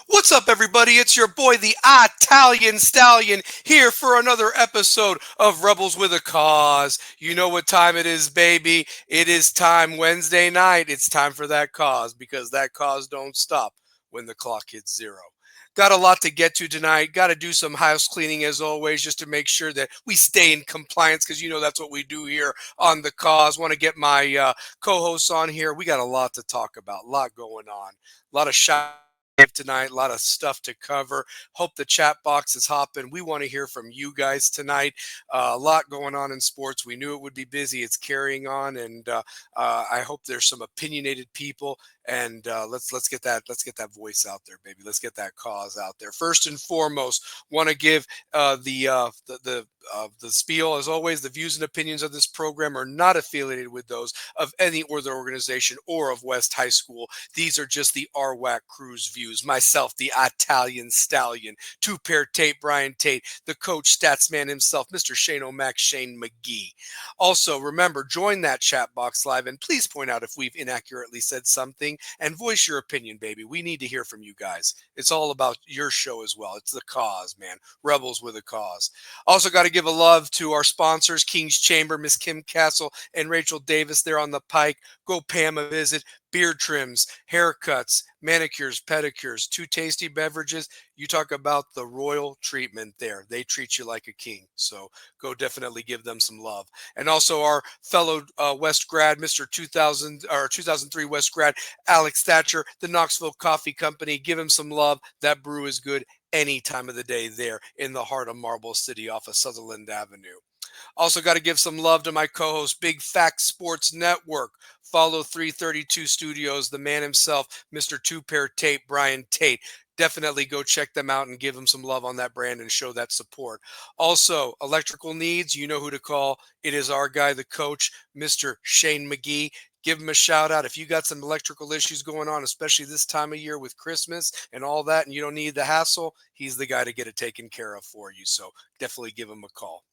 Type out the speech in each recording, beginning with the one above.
What's up, everybody? It's your boy, the Italian Stallion, here for another episode of Rebels with a Cause. You know what time it is, baby. It is time Wednesday night. It's time for that cause because that cause don't stop when the clock hits zero. Got a lot to get to tonight. Got to do some house cleaning as always just to make sure that we stay in compliance because you know that's what we do here on the cause. Want to get my co-hosts on here. We got a lot to talk about, a lot going on, a lot of shout tonight, a lot of stuff to cover. Hope the chat box is hopping. We want to hear from you guys tonight. A lot going on in sports. We knew it would be busy. It's carrying on, and I hope there's some opinionated people. And let's get that voice out there, baby. Let's get that cause out there. First and foremost, want to give the spiel as always. The views and opinions of this program are not affiliated with those of any other organization or of West High School. These are just the RWAC Crew's views. Myself, the Italian Stallion, two-pair Tate, Brian Tate, the coach, statsman himself, Mr. Shane O'Mac, Shane McGee. Also, remember, join that chat box live and please point out if we've inaccurately said something and voice your opinion, baby. We need to hear from you guys. It's all about your show as well. It's the cause, man. Rebels with a cause. Also, got to give a love to our sponsors, King's Chamber, Miss Kim Castle, and Rachel Davis there on the Pike. Go pay them a visit. Beard trims, haircuts, manicures, pedicures, two tasty beverages. You talk about the royal treatment there. They treat you like a king. So go definitely give them some love. And also our fellow West grad, Mr. 2003 West grad, Alex Thatcher, the Knoxville Coffee Company. Give him some love. That brew is good any time of the day there in the heart of Marble City off of Sutherland Avenue. Also got to give some love to my co-host, Big Fact Sports Network. Follow 332 Studios, the man himself, Mr. Two-Pair Tate, Brian Tate. Definitely go check them out and give them some love on that brand and show that support. Also, electrical needs, you know who to call. It is our guy, the coach, Mr. Shane McGee. Give him a shout out. If you got some electrical issues going on, especially this time of year with Christmas and all that, and you don't need the hassle, he's the guy to get it taken care of for you. So definitely give him a call.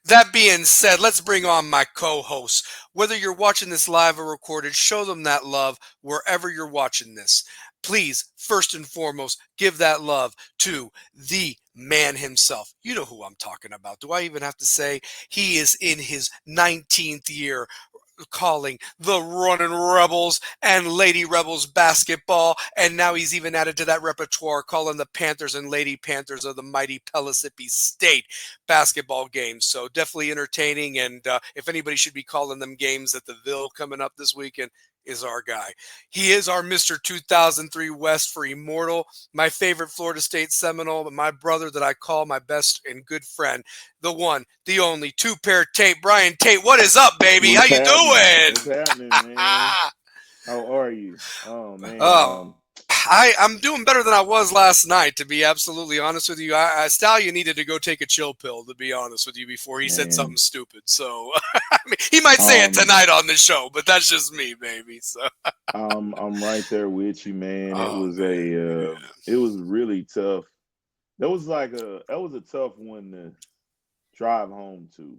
That being said, let's bring on my co-hosts. Whether you're watching this live or recorded, show them that love wherever you're watching this. Please, first and foremost, give that love to the man himself. You know who I'm talking about. Do I even have to say? He is in his 19th year calling the Runnin Rebels and Lady Rebels basketball, and now he's even added to that repertoire calling the Panthers and Lady Panthers of the mighty Pellissippi State basketball games. So definitely entertaining, and if anybody should be calling them games at the Ville coming up this weekend, is our guy. He is our Mr. 2003 West for Immortal, my favorite Florida State Seminole, my brother that I call my best and good friend, the one, the only, two-pair Tate, Brian Tate. What is up, baby? How What's you happening? What's doing? happening, man? How are you? Oh man, Oh, I'm doing better than I was last night, to be absolutely honest with you. Stallion needed to go take a chill pill, to be honest with you, before he said something man. stupid. So I mean, he might say it Um, tonight on the show, but that's just me, baby. So I'm right there with you, man. oh man, It was really tough. That was a tough one to drive home to.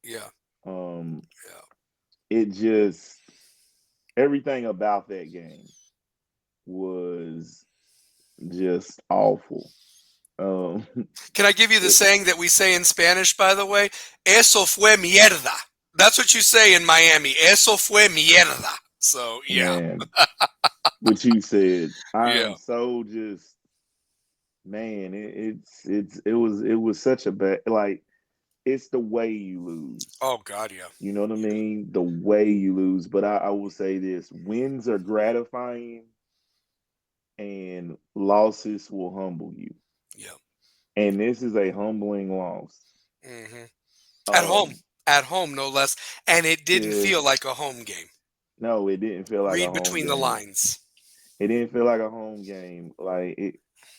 yeah, Um, yeah. it just everything about that game was just awful. Um, Can I give you the it, saying that we say in Spanish, by the way? Eso fue mierda. That's what you say in Miami. Eso fue mierda. So yeah, man, what you said, I yeah. am so just man, it was such a bad like it's the way you lose. Oh God, yeah, You know what I yeah, mean? The way you lose. But I will say this: wins are gratifying, and losses will humble you. yeah. And this is a humbling loss. hmm At home, Um, at home, no less. And it didn't yeah, feel like a home game. no, it didn't feel like a Read home between the game. lines. It didn't feel like a home game.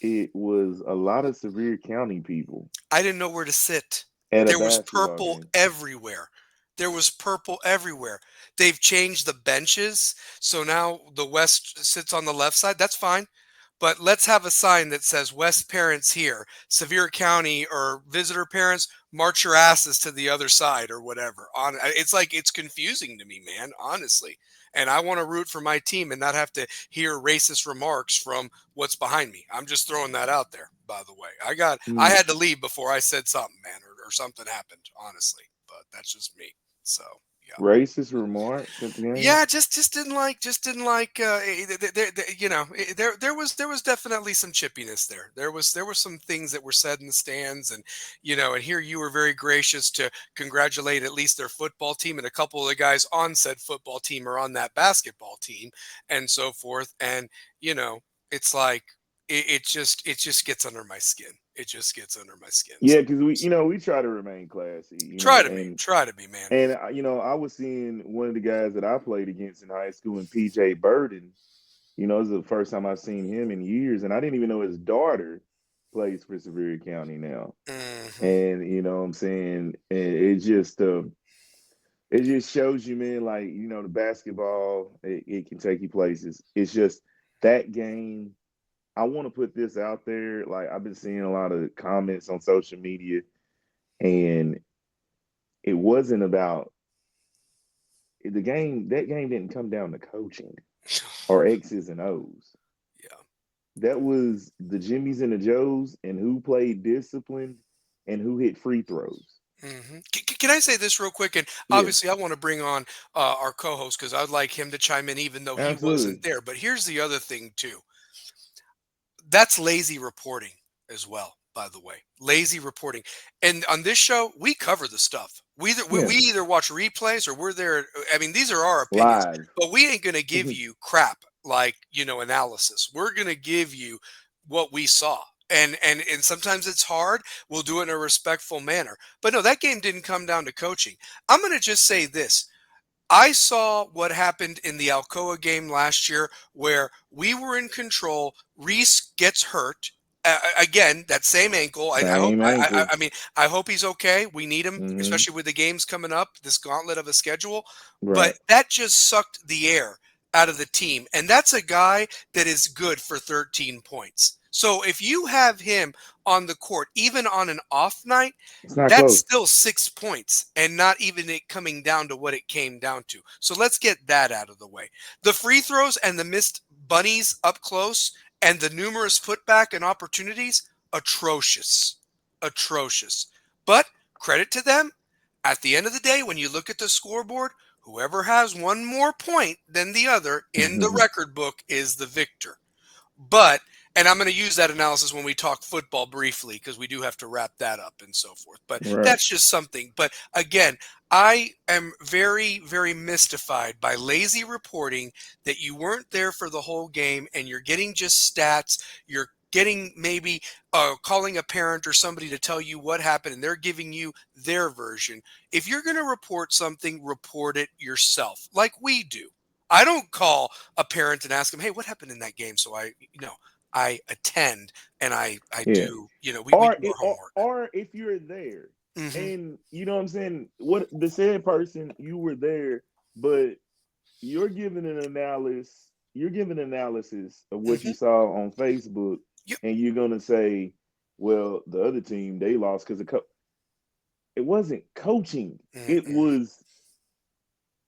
It was a lot of Sevier County people I didn't know where to sit. at a There was basketball purple game. everywhere. There was purple everywhere. They've changed the benches, so now the West sits on the left side. That's fine. But let's have a sign that says West parents here, Sevier County or visitor parents, march your asses to the other side or whatever. It's like it's confusing to me, man, honestly. and I want to root for my team and not have to hear racist remarks from what's behind me. I'm just throwing that out there, by the way. I Mm, had to leave before I said something, man, or something happened, honestly. But that's just me. So yeah. racist remarks at the game. Yeah, just didn't like there was definitely some chippiness there. There were some things that were said in the stands, and and here you were very gracious to congratulate at least their football team, and a couple of the guys on said football team are on that basketball team and so forth. And it's like it just gets under my skin. It just gets under my skin Yeah, because we, sometimes. we try to remain classy, Try to be, man. and I was seeing one of the guys that I played against in high school, and PJ Burden. This is the first time I've seen him in years, and I didn't even know his daughter plays for Sevier County now. Hmm. And what I'm saying, it just shows you, man, like the basketball, it can take you places. It's just that game. I want to put this out there. Like, I've been seeing a lot of comments on social media, and it wasn't about the game. That game didn't come down to coaching or X's and O's. Yeah. That was the Jimmies and the Joes, and who played disciplined and who hit free throws. Can I say this real quick? And Yeah, obviously, I want to bring on our co-host because I'd like him to chime in, even though he wasn't absolutely. there. But here's the other thing too. That's lazy reporting as well, by the way. Lazy reporting. And on this show, we cover the stuff. Yeah, We either watch replays or we're there. I mean, these are our opinions, live. but we ain't going to give you crap like, analysis. We're going to give you what we saw. And sometimes it's hard. We'll do it in a respectful manner. But no, that game didn't come down to coaching. I'm going to just say this. I saw what happened in the Alcoa game last year where we were in control. Reese gets hurt. Again, that same ankle. I hope. Same ankle. I mean, I hope he's okay. We need him, Hmm. especially with the games coming up. This gauntlet of a schedule, but Right. that just sucked the air out of the team. And that's a guy that is good for 13 points. So if you have him on the court, even on an off night, It's not that's close. still 6 points and not even it coming down to what it came down to. So let's get that out of the way. The free throws and the missed bunnies up close and the numerous putback and opportunities, atrocious. Atrocious. But credit to them. At the end of the day, when you look at the scoreboard, whoever has one more point than the other in the record book is the victor. But, and I'm going to use that analysis when we talk football briefly because we do have to wrap that up and so forth. But Right. that's just something. But again, I am very, very mystified by lazy reporting that you weren't there for the whole game and you're getting just stats. You're getting maybe calling a parent or somebody to tell you what happened and they're giving you their version. If you're going to report something, report it yourself like we do. I don't call a parent and ask them, "Hey, what happened in that game?" So I attend and I Yeah. do, we Or, do our or homework. or if you're there, Hmm. and what I'm saying, what the said person, you were there, but you're giving an analysis. You're giving analysis of what you Hmm. saw on Facebook, Yep. and you're gonna say, "Well, the other team, they lost because it wasn't coaching. It Mm-mm. was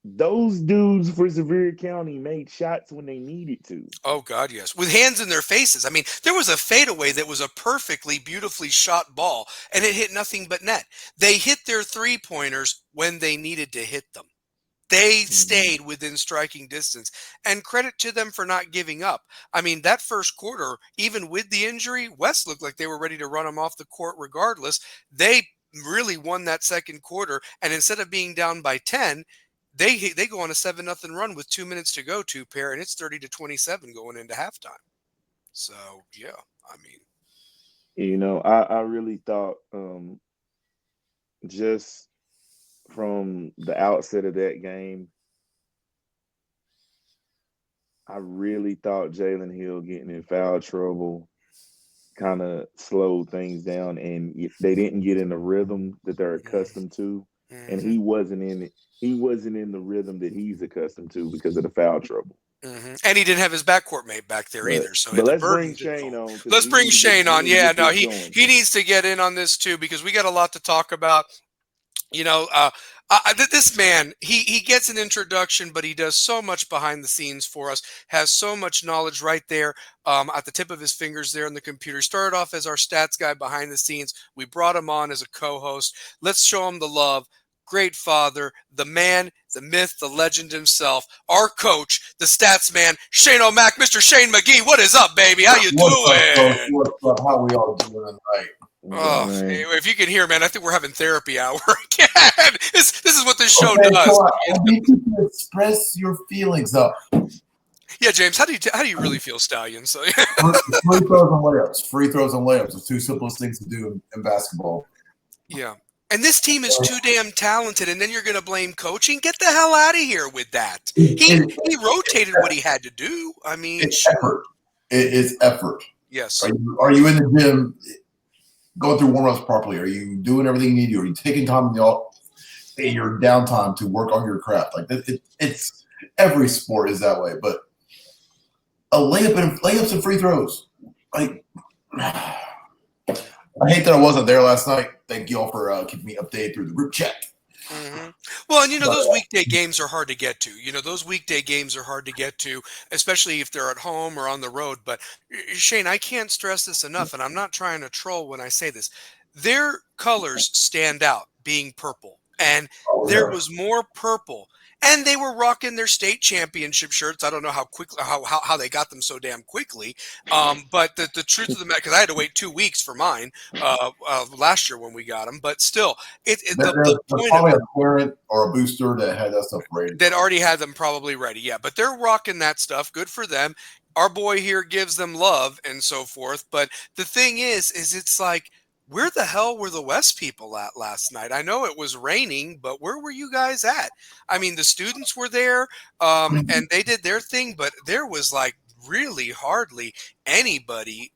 those dudes for Sevier County made shots when they needed to." Oh God, yes. With hands in their faces. I mean, there was a fadeaway that was a perfectly beautifully shot ball and it hit nothing but net. They hit their three-pointers when they needed to hit them. They Hmm. stayed within striking distance, and credit to them for not giving up. I mean, that first quarter, even with the injury, West looked like they were ready to run them off the court regardless. They really won that second quarter, and instead of being down by 10, they go on a 7-0 run with 2 minutes to go, two pair, and it's 30-27 going into halftime. So yeah, I mean, I really thought, just from the outset of that game, I really thought Jalen Hill getting in foul trouble kind of slowed things down, and they didn't get in the rhythm that they're accustomed to, and mm-hmm, he wasn't in the rhythm that he's accustomed to because of the foul trouble. And he didn't have his backcourt mate back there But either, so but the let's bring burden didn't Shane fall. on because Let's bring Shane we on. need to Yeah, get no, this he going. he needs to get in on this too because we got a lot to talk about. You know, uh, This man, he gets an introduction, but he does so much behind the scenes for us, has so much knowledge right there at the tip of his fingers there on the computer. Started off as our stats guy behind the scenes. We brought him on as a co-host. Let's show him the love. Great father, the man, the myth, the legend himself, our coach, the stats man, Shane O'Mac, Mr. Shane McGee. What is up, baby? How you doing? What's up? How we all doing tonight? Oh, Right. if you can hear, man, I think we're having therapy hour again. This is what this show does. So I need you to express your feelings up. Yeah, James, how do you really feel, Stallion? So Free throws and layups. Free throws and layups. The two simplest things to do in basketball. yeah. And this team is too damn talented, and then you're going to blame coaching? Get the hell out of here with that. He rotated what he had to do. I mean, it's effort. It is effort. Yes. Are you in the gym going through warm-ups properly? Are you doing everything you need to? Are you taking time in your downtime to work on your craft? Like it's every sport is that way, but a layups and free throws. Like I hate that I wasn't there last night. Thank you all for keeping me updated through the group chat. Mm-hmm. Well, and those weekday games are hard to get to. Those weekday games are hard to get to, especially if they're at home or on the road. But Shane, I can't stress this enough, and I'm not trying to troll when I say this. Their colors stand out, being purple, and there was more purple. And they were rocking their state championship shirts. I don't know how they got them so damn quickly. But the truth of the matter, because I had to wait 2 weeks for mine last year when we got them. But still, the point probably a parent or a booster that had that stuff ready. That already had them probably ready. Yeah, but they're rocking that stuff. Good for them. Our boy here gives them love and so forth. But the thing is it's like, where the hell were the West people at last night? I know it was raining, but where were you guys at? I mean, the students were there, and they did their thing, but there was like really hardly anybody,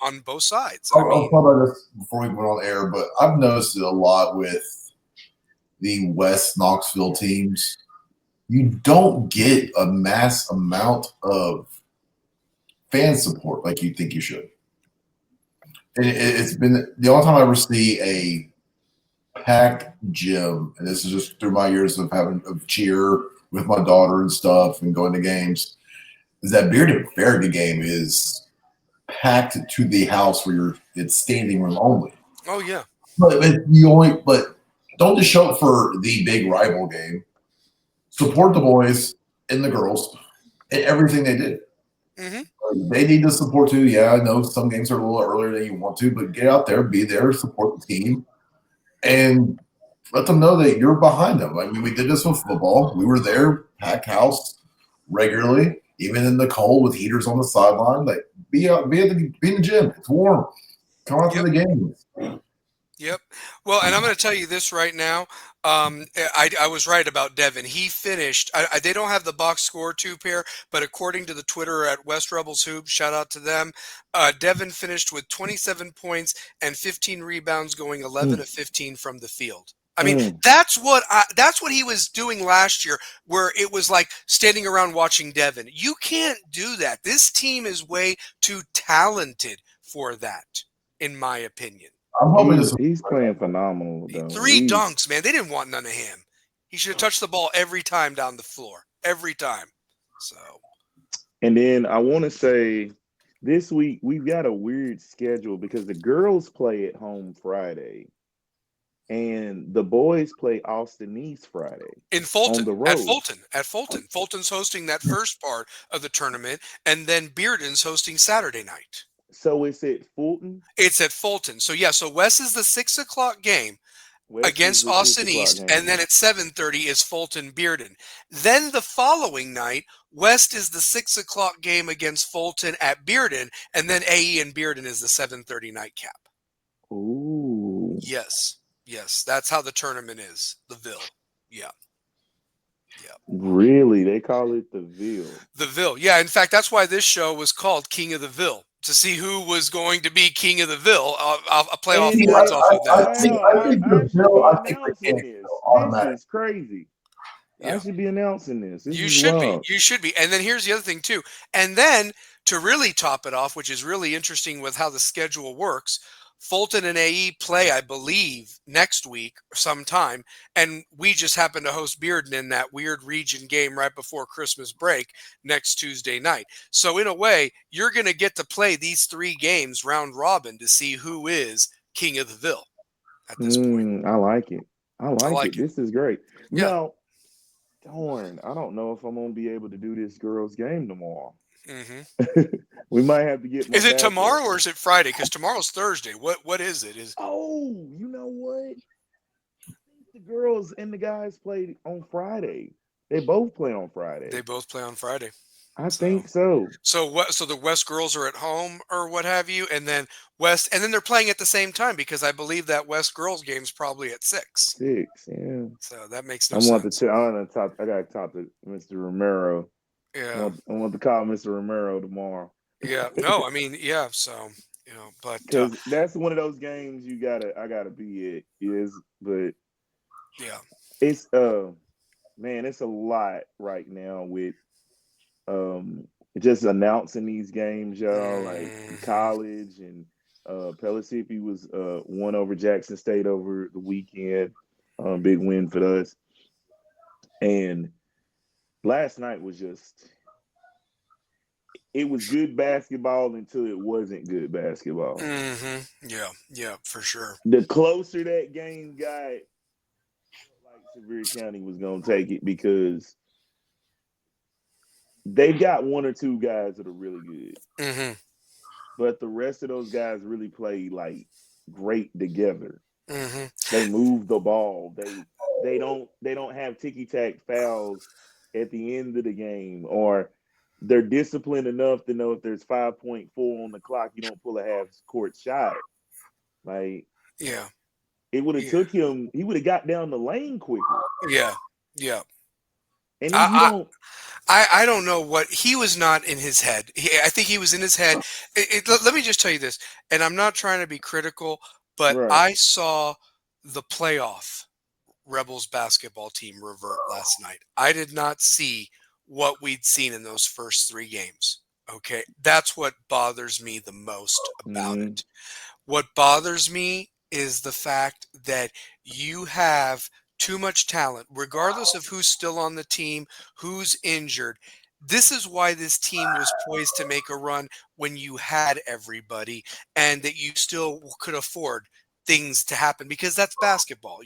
on both sides. I'll talk about this before we went on air, but I've noticed it a lot with the West Knoxville teams. You don't get a mass amount of fan support like you think you should. It's been the only time I ever see a packed gym, and this is just through my years of cheer with my daughter and stuff and going to games, is that Bearden Farragut game is packed to the house where it's standing room only. Oh yeah. But don't just show up for the big rival game. Support the boys and the girls and everything they did. Mm-hmm. They need to support too. Yeah, I know some games are a little earlier than you want to, but get out there, be there, support the team, and let them know that you're behind them. I mean, we did this with football. We were there, packed house regularly, even in the cold with heaters on the sideline. Like, be in the gym. It's warm. Come out to the games. Yep. Well, and I'm going to tell you this right now. I was right about Devin. He finished. They don't have the box score 2-pair, but according to the Twitter at West Rebels Hoops, shout out to them. Devin finished with 27 points and 15 rebounds, going 11 of 15 from the field. I mean, that's what he was doing last year, where it was like standing around watching Devin. You can't do that. This team is way too talented for that, in my opinion. I'm hoping he's playing phenomenal, though. 3 dunks, man. They didn't want none of him. He should have touched the ball every time down the floor. Every time. So. And then I want to say this week we've got a weird schedule because the girls play at home Friday. And the boys play Austin East Friday. In Fulton. On the road. At Fulton. Fulton's hosting that first part of the tournament, and then Bearden's hosting Saturday night. So it's at Fulton? It's at Fulton. So, yeah, so West is the 6 o'clock game against Austin East, and then at 7:30 is Fulton Bearden. Then the following night, West is the 6 o'clock game against Fulton at Bearden, and then AE and Bearden is the 7:30 nightcap. Ooh. Yes, that's how the tournament is. The Ville. Yeah. Really? They call it the Ville. The Ville. Yeah, in fact, that's why this show was called King of the Ville. To see who was going to be King of the Ville. I'll play off words off of that. I think the Ville, this is crazy. Yeah. I should be announcing this. You should be. And then here's the other thing, too. And then to really top it off, which is really interesting with how the schedule works, Fulton and AE play, I believe, next week sometime, and we just happen to host Bearden in that weird region game right before Christmas break next Tuesday night. So in a way, you're going to get to play these 3 games round robin to see who is king of the Ville at this point. I like it. I I like like it. it. This is great. Yeah. Now, darn, I don't know if I'm gonna be able to do this girls' game tomorrow. We might have to get my Is it backup. tomorrow or is it Friday? Because tomorrow's Thursday. What is it? Oh, you know what? I think the girls and the guys played on Friday. They both play on Friday. They both play on Friday. I think so. So the West girls are at home or what have you, and then West, and then they're playing at the same time because I believe that West girls game's probably at 6. 6, yeah. So that makes no I sense. gotta talk to Mr. Romero. Yeah. I want to call Mr. Romero tomorrow. Yeah. No, I mean, yeah. So but because that's one of those games I gotta be at but yeah, it's man, it's a lot right now with just announcing these games, y'all. Like college and Pellissippi was won over Jackson State over the weekend. Big win for us. And last night was just it was good basketball until it wasn't good basketball. Yeah, for sure. The closer that game got, like Sevier County was gonna take it because they got 1 or 2 guys that are really good. But the rest of those guys really play like great together. They move the ball. They don't have ticky-tack fouls at the end of the game, or they're disciplined enough to know if there's 5.4 on the clock, you don't pull a half-court shot. Like, yeah, it would have took him. He would have got down the lane quicker. Yeah. And I don't know what he was not in his head. I think he was in his head. Let me just tell you this, and I'm not trying to be critical, but Right. I saw the playoff Rebels basketball team revert last night. I did not see what we'd seen in those first 3 games. Okay. That's what bothers me the most about it. What bothers me is the fact that you have too much talent, regardless of who's still on the team, who's injured. This is why this team was poised to make a run when you had everybody and that you still could afford things to happen because that's basketball,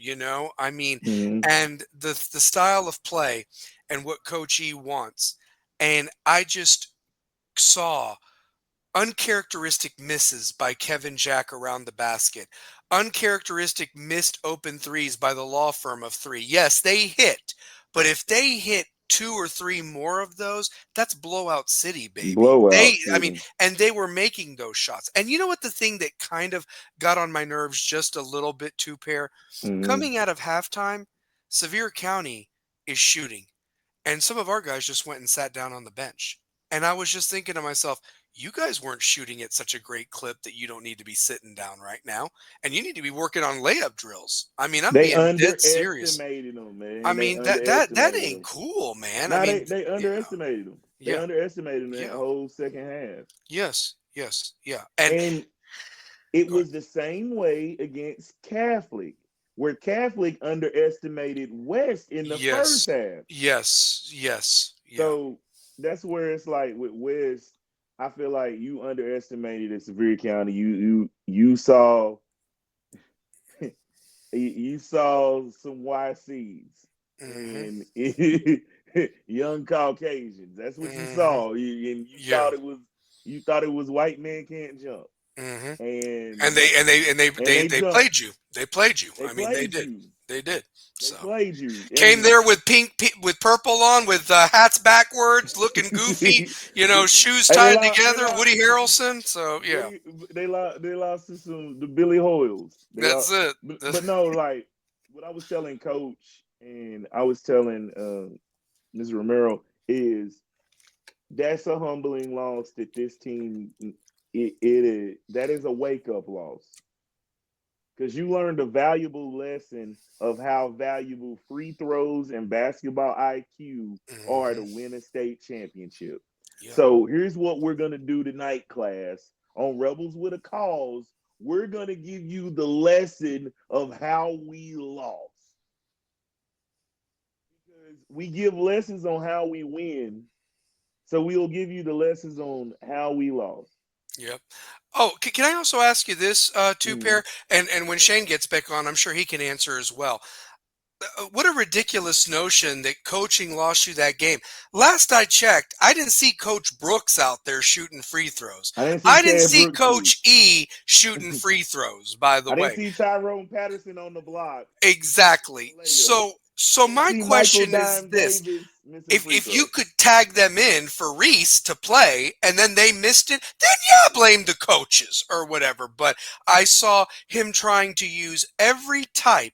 I mean, and the style of play and what Coach E wants. And I just saw uncharacteristic misses by Kevin Jack around the basket. Uncharacteristic missed open threes by the law firm of 3. Yes, they hit, but if they hit 2 or 3 more of those, that's blowout city, baby. I mean, and they were making those shots. And you know what the thing that kind of got on my nerves just a little bit too, Pair? Coming out of halftime, Sevier County is shooting. And some of our guys just went and sat down on the bench. And I was just thinking to myself, you guys weren't shooting at such a great clip that you don't need to be sitting down right now. And you need to be working on layup drills. I mean, I'm being dead serious. They underestimated them, man. I mean, that ain't cool, man. No, I mean, they underestimated them. They underestimated them that whole second half. Yes. Yeah. And it was the same way against Catholic, where Catholic underestimated West in the first half. Yes. Yeah. So that's where it's like with West, I feel like you underestimated at Sevier County. You saw you saw some YCs and young Caucasians. That's what you saw. You thought it was white men can't jump. And they played you. They played you. I mean, they did. They did. They played you. Came there with with purple on, with hats backwards, looking goofy. Shoes tied together. Woody Harrelson. So yeah, they lost to the Billy Hoyles. That's it. But no, like what I was telling Coach and I was telling Mr. Romero is that's a humbling loss that this team. That is a wake-up loss because you learned a valuable lesson of how valuable free throws and basketball IQ are to win a state championship. Yeah. So here's what we're going to do tonight, class. On Rebels with a Cause, we're going to give you the lesson of how we lost. Because we give lessons on how we win. So we'll give you the lessons on how we lost. Yep. Oh, can I also ask you this, two pair? And when Shane gets back on, I'm sure he can answer as well. What a ridiculous notion that coaching lost you that game. Last I checked, I didn't see Coach Brooks out there shooting free throws. I didn't see Coach E shooting free throws, by the I way. didn't see Tyrone Patterson on the block. Exactly. So my question is this. If you could tag them in for Reese to play and then they missed it, then yeah, blame the coaches or whatever. But I saw him trying to use every type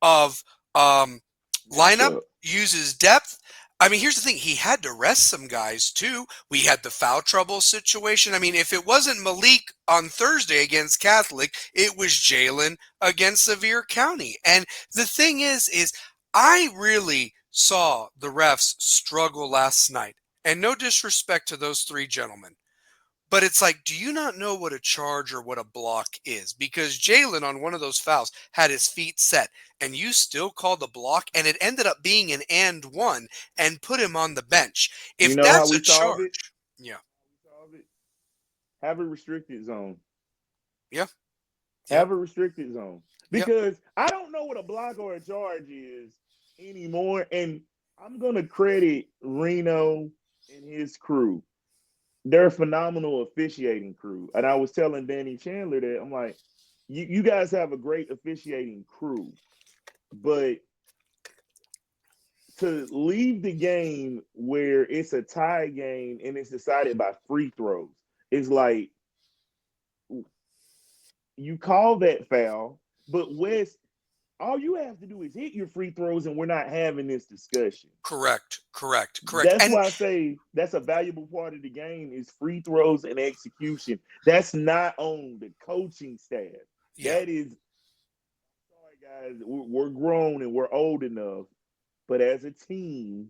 of lineup, uses depth. I mean, here's the thing. He had to rest some guys, too. We had the foul trouble situation. I mean, if it wasn't Malik on Thursday against Catholic, it was Jalen against Sevier County. And the thing is I really saw the refs struggle last night. And no disrespect to those three gentlemen. But it's like, do you not know what a charge or what a block is? Because Jalen on one of those fouls had his feet set, and you still called the block, and it ended up being an and one and put him on the bench. If that's a charge, yeah. Have a restricted zone. Yeah. Have a restricted zone. Because I don't know what a block or a charge is anymore. And I'm going to credit Reno and his crew. They're a phenomenal officiating crew. And I was telling Danny Chandler that I'm like, you guys have a great officiating crew. But to leave the game where it's a tie game and it's decided by free throws, it's like you call that foul, but West, all you have to do is hit your free throws and we're not having this discussion. Correct. That's why I say that's a valuable part of the game is free throws and execution. That's not on the coaching staff. Yeah. That is, sorry guys, we're grown and we're old enough, but as a team,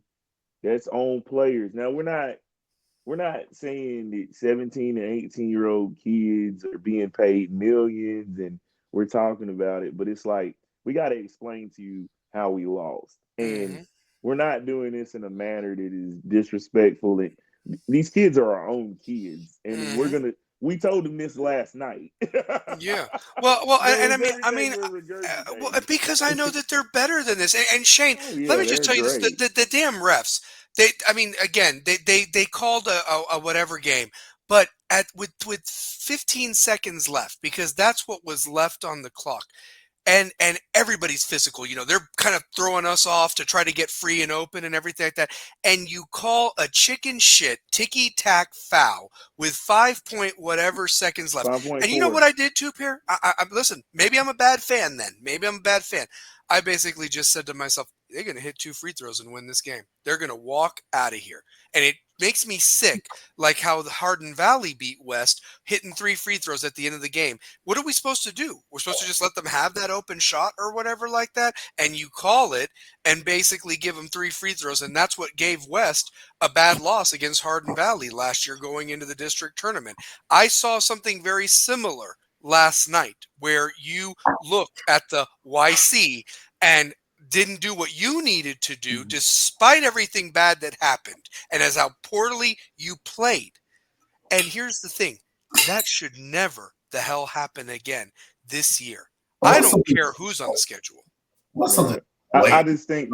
that's on players. Now we're not saying that 17 and 18-year-old kids are being paid millions and we're talking about it, but it's like, we got to explain to you how we lost. And we're not doing this in a manner that is disrespectful. And these kids are our own kids. And we told them this last night. Yeah. Well, and I mean, because I know that they're better than this. And Shane, let me just tell you this, the damn refs, they called a whatever game, but with 15 seconds left, because that's what was left on the clock. And everybody's physical, they're kind of throwing us off to try to get free and open and everything like that. And you call a chicken shit ticky-tack foul with 5 point whatever seconds left. And you know what I did too, Pierre? Listen, maybe I'm a bad fan then. I basically just said to myself, they're going to hit 2 free throws and win this game. They're going to walk out of here. And it makes me sick, like how the Hardin Valley beat West, hitting 3 free throws at the end of the game. What are we supposed to do? We're supposed to just let them have that open shot or whatever like that, and you call it and basically give them 3 free throws, and that's what gave West a bad loss against Hardin Valley last year going into the district tournament. I saw something very similar last night where you look at the YC and didn't do what you needed to do despite everything bad that happened and as how poorly you played. And here's the thing, that should never the hell happen again this year. I don't care who's on the schedule. I just think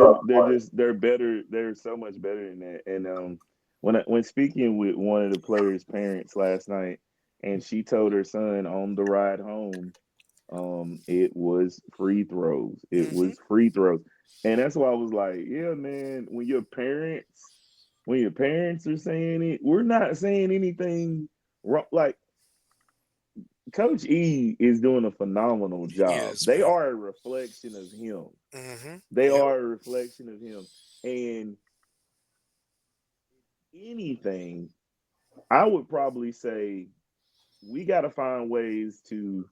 they're better. They're so much better than that. And when speaking with one of the players' parents last night, and she told her son on the ride home, it was free throws. It was free throws. And that's why I was like, yeah, man, when your parents are saying it, we're not saying anything wrong. Like, Coach E is doing a phenomenal job. Yes, they are a reflection of him. They are a reflection of him. And anything, I would probably say we got to find ways to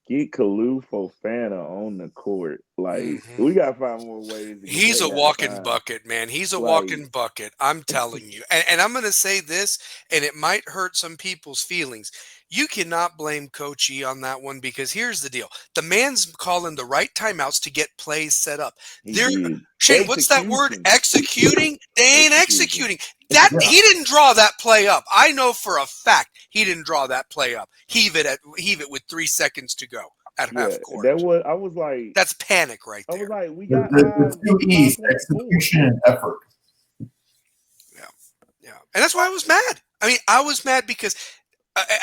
get Kalu Fofana on the court. Like, we got to find more ways. He's a walking bucket, man. He's a walking bucket. I'm telling you. And I'm going to say this, and it might hurt some people's feelings. you cannot blame Coach E on that one, because here's the deal. The man's calling the right timeouts to get plays set up. He They're did. Shane, what's that word? Executing? They ain't executing. That Yeah. he didn't draw that play up. I know for a fact he didn't draw that play up. Heave it with 3 seconds to go at half court. I was like, that's panic right there. I was like, we got the two E's, 5 points execution and effort. Yeah. And that's why I was mad. I mean, I was mad because,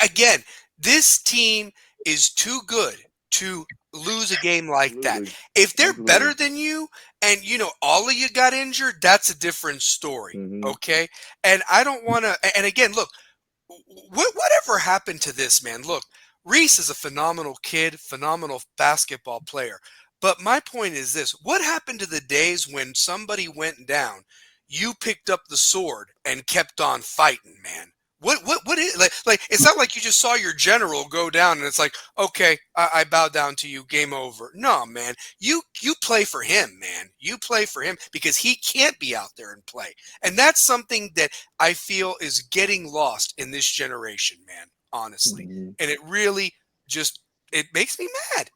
again, this team is too good to lose a game like that. If they're better than you and, all of you got injured, that's a different story, okay? And I don't want to – and, again, look, whatever happened to this, man? Look, Reese is a phenomenal kid, phenomenal basketball player. But my point is this. What happened to the days when somebody went down, you picked up the sword and kept on fighting, man? What is like? It's not like you just saw your general go down and it's like, okay, I bow down to you, game over. No, man, you play for him, man. You play for him because he can't be out there and play, and that's something that I feel is getting lost in this generation, man. Honestly, and it really just makes me mad,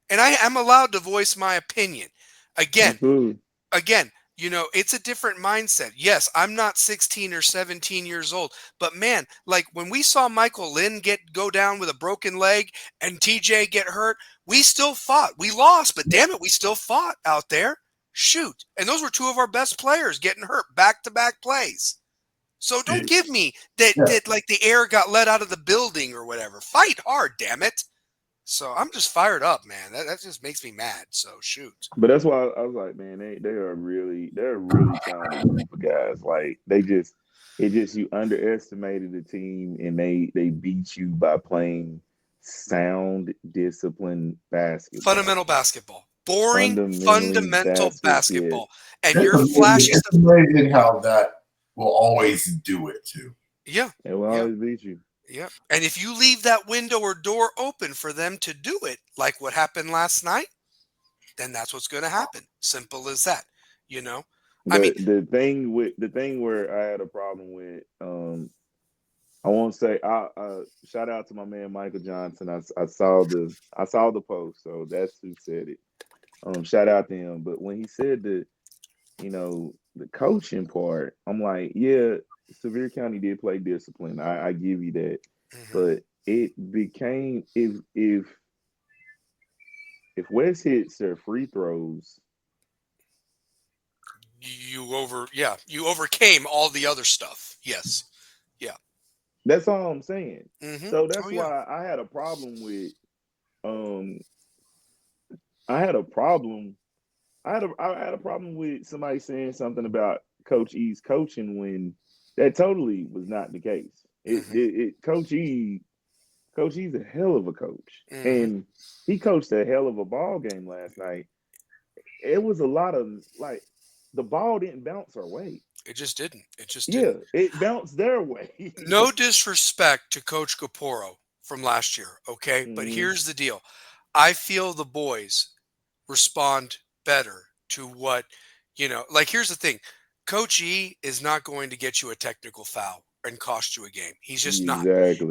and I am allowed to voice my opinion. Again. It's a different mindset. Yes, I'm not 16 or 17 years old, but man, like when we saw Michael Lynn go down with a broken leg and TJ get hurt, we still fought. We lost, but damn it, we still fought out there. Shoot. And those were two of our best players getting hurt back-to-back plays. So don't give me that like the air got let out of the building or whatever. Fight hard, damn it. So I'm just fired up, man. That just makes me mad. So shoot. But that's why I was like, man, they're a really talented group of guys. Like you underestimated the team and they beat you by playing sound, disciplined basketball. Fundamental basketball. Boring, fundamental basketball. And your flashy stuff. It's amazing how that will always do it too. Yeah. It will always beat you. Yep. And if you leave that window or door open for them to do it, like what happened last night, then that's what's going to happen. Simple as that. The thing where I had a problem with, I won't say. Shout out to my man Michael Johnson. I saw the post, so that's who said it. Shout out to him. But when he said the coaching part, I'm like, yeah. Sevier County did play discipline. I give you that. But it became if West hits their free throws, you overcame all the other stuff. Yes. Yeah. That's all I'm saying. So that's why I had a problem with I had a problem with somebody saying something about Coach E's coaching when that totally was not the case. Coach E's a hell of a coach, and he coached a hell of a ball game last night. It was a lot of the ball didn't bounce our way. It just didn't. It bounced their way. No disrespect to Coach Gaporo from last year, okay? But here's the deal: I feel the boys respond better to what here's the thing. Coach E is not going to get you a technical foul and cost you a game. He's just not.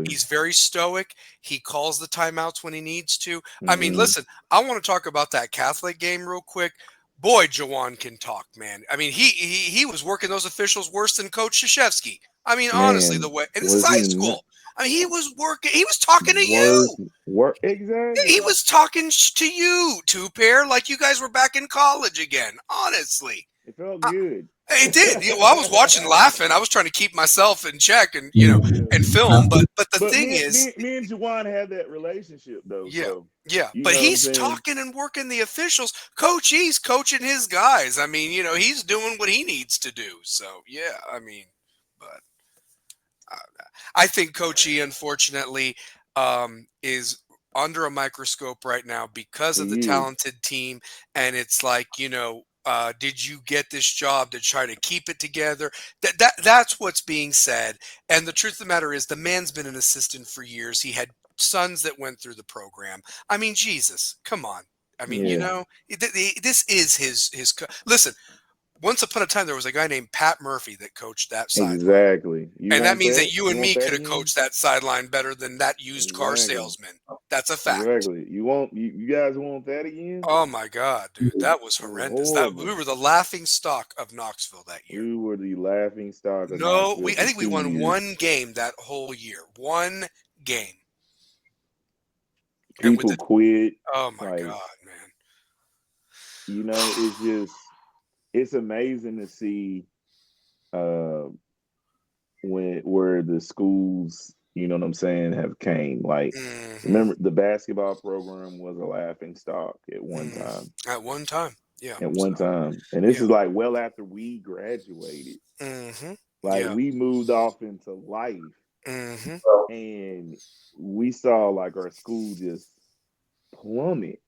He's very stoic. He calls the timeouts when he needs to. I mean, listen, I want to talk about that Catholic game real quick. Boy, Jawan can talk, man. I mean, he was working those officials worse than Coach Krzyzewski. I mean, honestly, the way – and this is high school. I mean, he was working – he was talking to you. Exactly. He was talking to you, two-pair, like you guys were back in college again, honestly. It felt good. It did. Well, I was watching, laughing. I was trying to keep myself in check and and film. But the thing is, me and Juwan had that relationship though. Yeah, so, yeah. But he's talking and working the officials. Coach E's coaching his guys. I mean, he's doing what he needs to do. So yeah, I mean, but I think Coach E, unfortunately, is under a microscope right now because of the talented team, and it's like did you get this job to try to keep it together? That's what's being said. And the truth of the matter is the man's been an assistant for years. He had sons that went through the program. I mean, Jesus, come on. I mean, this is his listen, once upon a time, there was a guy named Pat Murphy that coached that sideline. Exactly. And that means that you and me could have coached that sideline better than that used car salesman. That's a fact. Exactly. You guys want that again? Oh my God, dude, that was horrendous. We were the laughing stock of Knoxville that year. We were the laughing stock of No, Knoxville. I think we won one game that whole year. One game. People quit. Oh my God, man. You know, it's amazing to see where the schools, you know what I'm saying, have came. Like, remember the basketball program was a laughing stock at one time. At one time, yeah. At one time, and this is like well after we graduated. Like we moved off into life, and we saw like our school just plummet.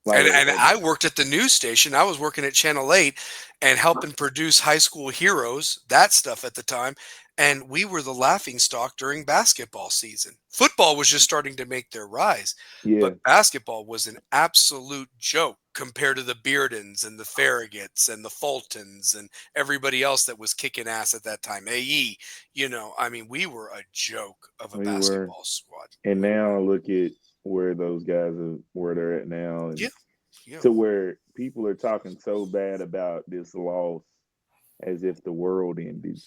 Like, and I worked at the news station. I was working at Channel 8 and helping produce High School Heroes, that stuff at the time. And we were the laughing stock during basketball season. Football was just starting to make their rise. Yeah. But basketball was an absolute joke compared to the Beardens and the Farragut's and the Fultons and everybody else that was kicking ass at that time. AE, you know, I mean, we were a joke of a basketball squad. And now look at where those guys are, where they're at now. And yeah. To where people are talking so bad about this loss as if the world ended.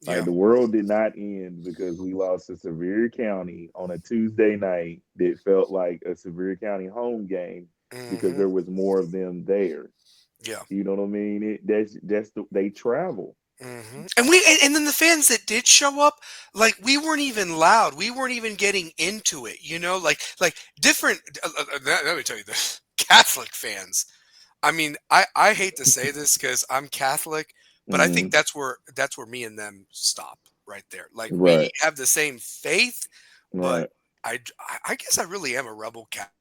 Like the world did not end because we lost to Sevier County on a Tuesday night that felt like a Sevier County home game because there was more of them there. Yeah. You know what I mean? They travel. And then the fans that did show up, like we weren't even loud. We weren't even getting into it, you know, like different. Let me tell you this, Catholic fans. I mean, I hate to say this because I'm Catholic, but I think that's where me and them stop right there. Like we have the same faith, but I guess I really am a rebel Catholic.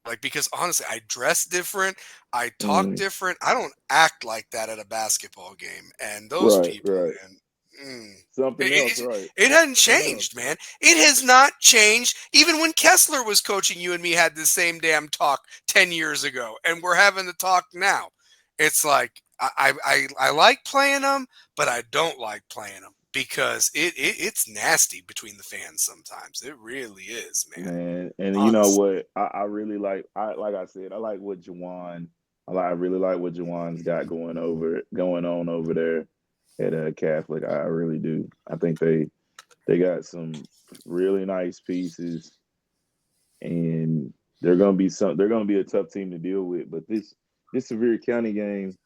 Like, because honestly, I dress different, I talk different. I don't act like that at a basketball game. And those people, man, something else, right? It hadn't changed, man. It has not changed. Even when Kessler was coaching, you and me had the same damn talk 10 years ago, and we're having the talk now. It's like I like playing them, but I don't like playing them. Because it's nasty between the fans sometimes. It really is, man. And honestly, you know what? I really like. Like I said, I like what Juwan. I really like what Juwan's got going on over there at Catholic. I really do. I think they got some really nice pieces, and they're gonna be a tough team to deal with. But this Sevier County game,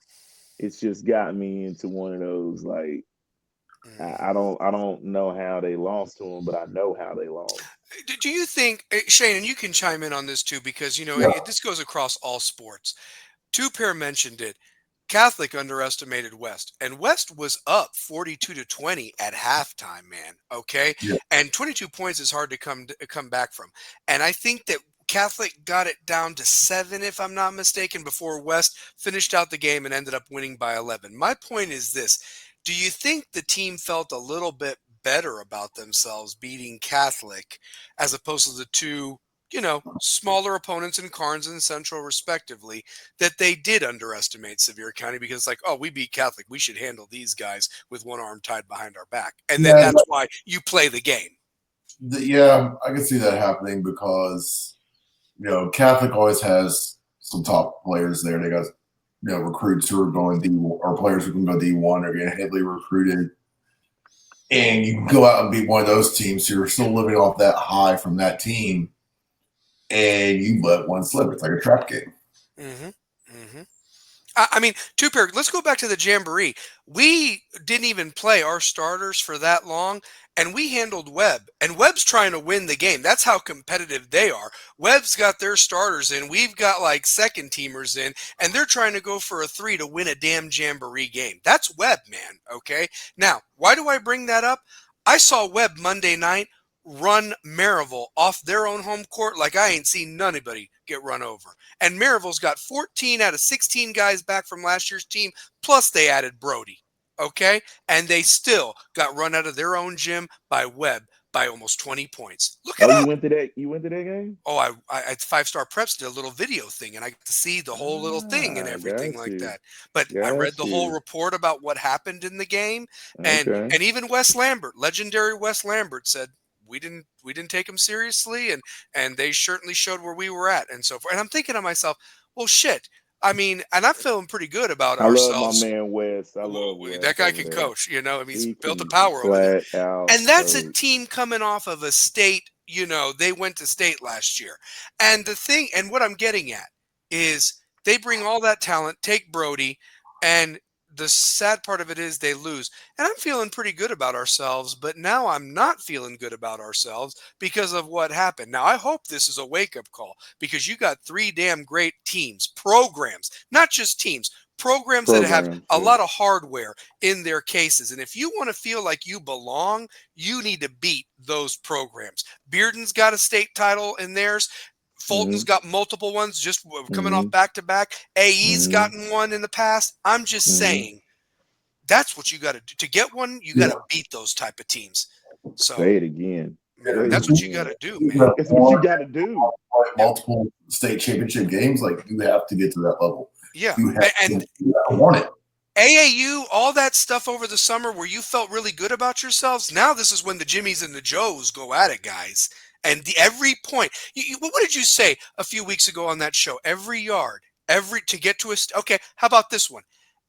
it's just got me into one of those like. I don't know how they lost to them, but I know how they lost. Do you think, Shane, and you can chime in on this too, because, you know, this goes across all sports. Two Pair mentioned it. Catholic underestimated West, and West was up 42-20 at halftime, man. Okay. Yeah. And 22 points is hard to come back from. And I think that Catholic got it down to 7, if I'm not mistaken, before West finished out the game and ended up winning by 11. My point is this. Do you think the team felt a little bit better about themselves beating Catholic as opposed to the two, you know, smaller opponents in Carnes and Central respectively, that they did underestimate Sevier County because it's like, oh, we beat Catholic, we should handle these guys with one arm tied behind our back. And then that's why you play the game. Yeah, I can see that happening because, you know, Catholic always has some top players there. They got, you know, recruits who are going D1 or players who can go D1 are getting heavily recruited. And you can go out and beat one of those teams who are still living off that high from that team, and you let one slip. It's like a trap game. I mean, Two Pair, let's go back to the Jamboree. We didn't even play our starters for that long, and we handled Webb. And Webb's trying to win the game. That's how competitive they are. Webb's got their starters in. We've got like second teamers in, and they're trying to go for a 3 to win a damn Jamboree game. That's Webb, man, okay? Now, why do I bring that up? I saw Webb Monday night run Maryville off their own home court like I ain't seen anybody get run over. And Maryville's got 14 out of 16 guys back from last year's team, plus they added Brody, okay? And they still got run out of their own gym by Webb by almost 20 points. Look Oh, it up. you went to that game? Oh, I 5-Star Preps did a little video thing, and I got to see the whole little thing and everything Got like you. that. But I read Got the whole you. report about what happened in the game, and Okay. even Wes Lambert, legendary Wes Lambert, said we didn't take him seriously, and they certainly showed where we were at, and so forth. And I'm thinking to myself, well, shit. I mean, and I'm feeling pretty good about I love my ourselves. man Wes. I love That Wes guy over can there. coach, I mean, he's He built a can power over there. flat out And that's a coach. team coming off of a state, they went to state last year. And what I'm getting at is they bring all that talent, take Brody, and the sad part of it is they lose. And I'm feeling pretty good about ourselves, but now I'm not feeling good about ourselves because of what happened. Now, I hope this is a wake up call because you got 3 damn great teams, programs, not just teams, programs that have Programs, a yeah. lot of hardware in their cases. And if you want to feel like you belong, you need to beat those programs. Bearden's got a state title in theirs. Fulton's got multiple ones just coming off back to back. AE's gotten one in the past. I'm just saying that's what you got to do. To get one, you got to beat those type of teams. So Say it again. that's what you got to do, man. That's what you got to do. Multiple state championship games, like you have to get to that level. Yeah, you have to want it. AAU, all that stuff over the summer where you felt really good about yourselves. Now this is when the Jimmies and the Joes go at it, guys. And every point. What did you say a few weeks ago on that show? Every yard, to get to okay. How about this one?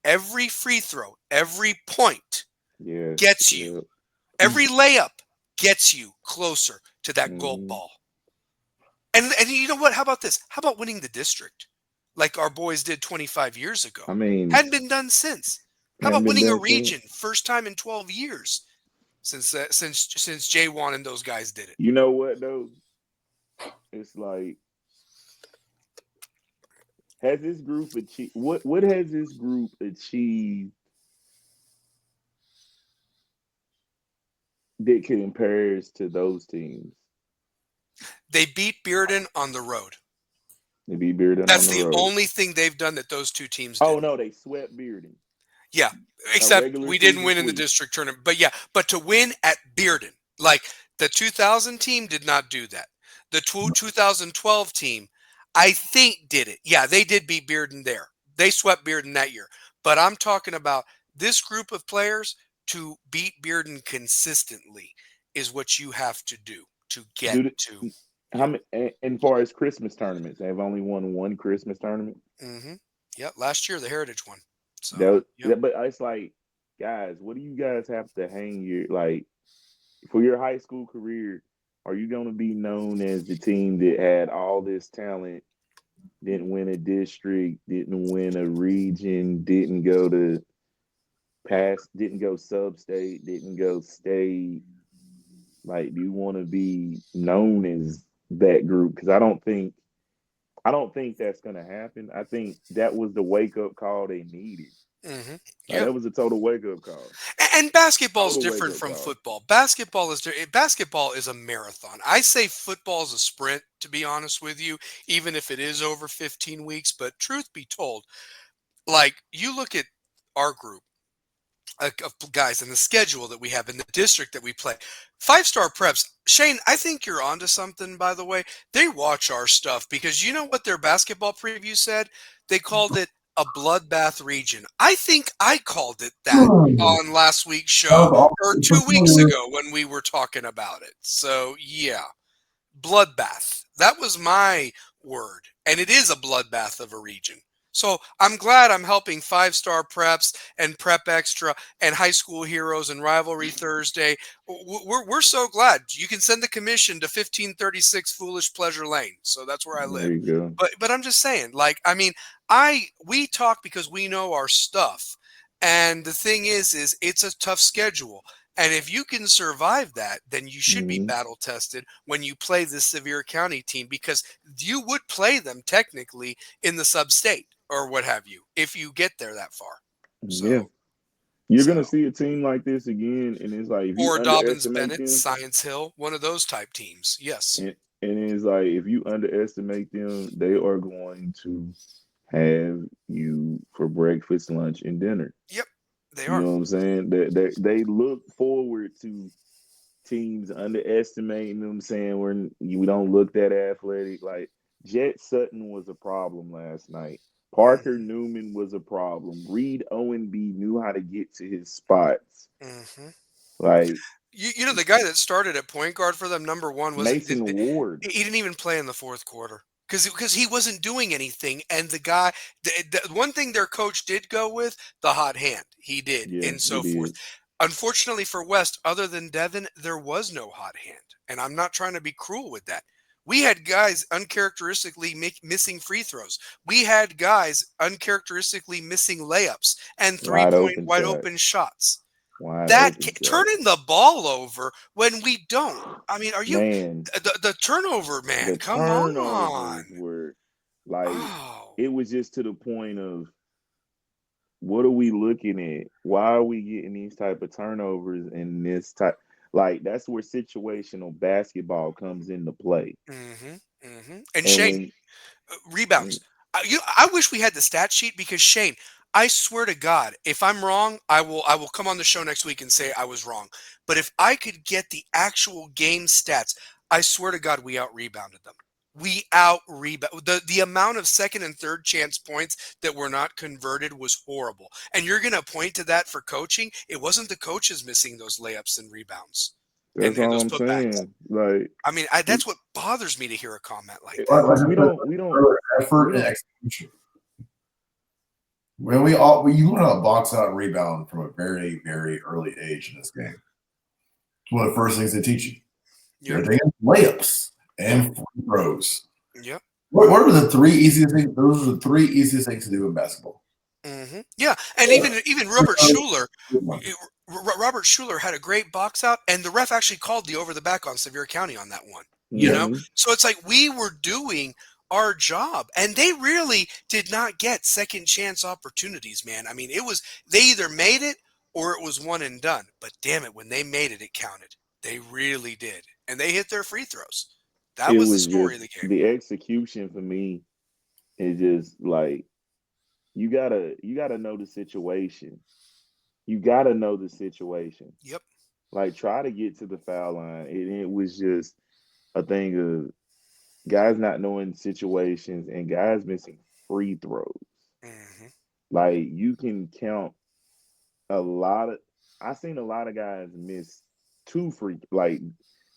Every free throw, every point gets you. Every layup gets you closer to that gold ball. And you know what? How about this? How about winning the district? Like our boys did 25 years ago. I mean, hadn't been done since. How about winning a region first time in 12 years since Jay Wan and those guys did it? You know what though? It's like, has this group achieved what has this group achieved that compares to those teams? They beat Bearden on the road. They beat Bearden That's on the road. the only thing they've done that those two teams did. Oh no, they swept Bearden. Yeah, except we didn't win in the district tournament. But yeah, but to win at Bearden, like the 2000 team did not do that. The 2012 team, I think, did it. Yeah, they did beat Bearden there. They swept Bearden that year. But I'm talking about this group of players to beat Bearden consistently is what you have to do to get to. How many, and far as Christmas tournaments, they've only won one Christmas tournament. Yeah, last year the Heritage one. So, but it's like, guys, what do you guys have to hang your, like, for your high school career? Are you going to be known as the team that had all this talent, didn't win a district, didn't win a region, didn't go sub-state, didn't go state? Like, do you want to be known as that group? Because I don't think that's going to happen. I think that was the wake-up call they needed. That was a total wake-up call. And basketball is different from football. Basketball is a marathon. I say football is a sprint, to be honest with you, even if it is over 15 weeks. But truth be told, like, you look at our group of guys and the schedule that we have in the district that we play. 5-Star Preps. Shane, I think you're onto something, by the way. They watch our stuff because you know what their basketball preview said? They called it a bloodbath region. I think I called it that on last week's show or 2 weeks ago when we were talking about it. So, yeah, bloodbath. That was my word. And it is a bloodbath of a region. So I'm glad I'm helping 5-Star Preps and Prep Extra and High School Heroes and Rivalry Thursday. We're so glad. You can send the commission to 1536 Foolish Pleasure Lane. So that's where I live. There you go. But I'm just saying, like, I mean, we talk because we know our stuff. And the thing is it's a tough schedule. And if you can survive that, then you should be battle tested when you play the Sevier County team, because you would play them technically in the sub-state or what have you, if you get there that far. So, yeah. You're going to see a team like this again, and it's like, if you or Dobbins Bennett, them, Science Hill, one of those type teams. Yes. And it's like, if you underestimate them, they are going to have you for breakfast, lunch, and dinner. Yep. They You are. know what I'm saying? They look forward to teams underestimating them, saying we don't look that athletic. Like Jet Sutton was a problem last night. Parker Newman was a problem. Reed Owenby knew how to get to his spots. Like the guy that started at point guard for them, number one, Mason Ward. He didn't even play in the fourth quarter because he wasn't doing anything. And the guy, the one thing their coach did go with, the hot hand. He did, and so forth. Unfortunately for West, other than Devin, there was no hot hand. And I'm not trying to be cruel with that. We had guys uncharacteristically missing free throws. We had guys uncharacteristically missing layups and three-point wide open shots. Turning the ball over when we don't. I mean, are you the turnover, man? Come on. Were like it was just to the point of what are we looking at? Why are we getting these type of turnovers in this type? Like that's where situational basketball comes into play. And Shane, rebounds. I wish we had the stat sheet because Shane, I swear to God, if I'm wrong, I will come on the show next week and say I was wrong. But if I could get the actual game stats, I swear to God, we out-rebounded them. We out-rebound. The amount of second and third chance points that were not converted was horrible. And you're going to point to that for coaching? It wasn't the coaches missing those layups and rebounds. That's all I'm saying. Like, I mean, that's what bothers me to hear a comment like that. Like we don't effort and execution. When you learn how to box out and rebound from a very, very early age in this game. It's one of the first things they teach you. Yep. They're layups and free throws. Yep. What are the three easiest things? Those are the three easiest things to do in basketball. Yeah, and even Robert Schuler had a great box out, and the ref actually called the over the back on Sevier County on that one. You know, so it's like we were doing our job, and they really did not get second chance opportunities, man. I mean, they either made it or it was one and done. But damn it, when they made it, it counted. They really did, and they hit their free throws. That was the story of the game. The execution for me is just like you gotta know the situation. You gotta know the situation. Yep. Like try to get to the foul line, and it was just a thing of guys not knowing situations and guys missing free throws. Like you can count I've seen a lot of guys miss two free. Like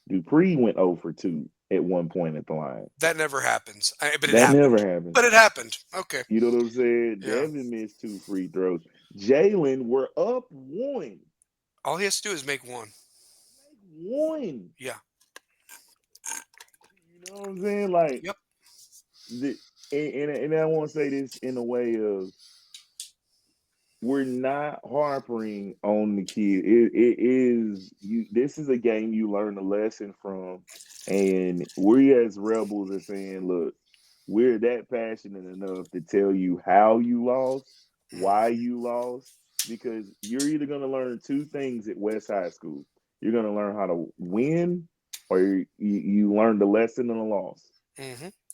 Dupree went 0 for 2 at one point at the line. That never happens. Never happened. But it happened. Okay. You know what I'm saying? Yeah. Devin missed 2 free throws. Jalen, we're up 1. All he has to do is make one. Yeah. You know what I'm saying? Like, yep. And I want to say this in a way of we're not harping on the kid. It is you. This is a game you learn a lesson from, and we as Rebels are saying, look, we're that passionate enough to tell you how you lost, why you lost, because you're either going to learn 2 things at West High School. You're going to learn how to win, or you learn the lesson and the loss.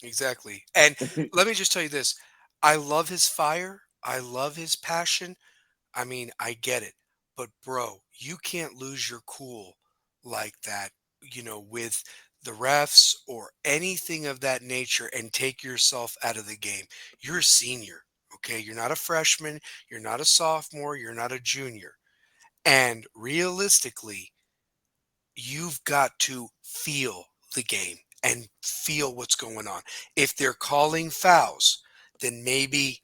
Exactly. And let me just tell you this. I love his fire. I love his passion. I mean, I get it. But, bro, you can't lose your cool like that, with the refs or anything of that nature and take yourself out of the game. You're a senior, okay? You're not a freshman. You're not a sophomore. You're not a junior. And realistically, you've got to feel the game and feel what's going on. If they're calling fouls, then maybe,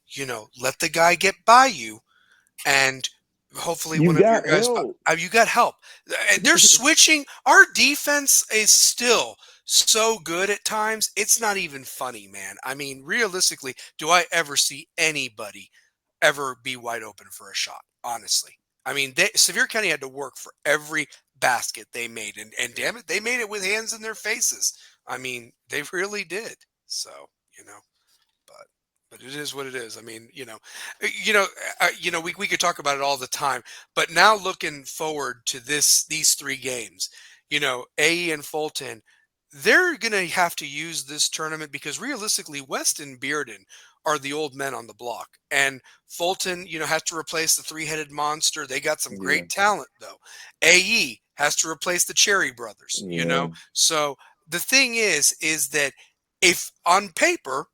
let the guy get by you and hopefully one of your guys. You got help. They're switching. Our defense is still so good at times. It's not even funny, man. I mean, realistically, do I ever see anybody ever be wide open for a shot? Honestly. I mean, Sevier County had to work for every basket they made. And damn it, they made it with hands in their faces. I mean, they really did. So, but it is what it is. I mean, we could talk about it all the time, but now looking forward to these 3 games, AE and Fulton, they're going to have to use this tournament because realistically, West and Bearden are the old men on the block, and Fulton, has to replace the 3-headed monster. They got some great talent though. AE, has to replace the Cherry Brothers, you know? So the thing is that if on paper,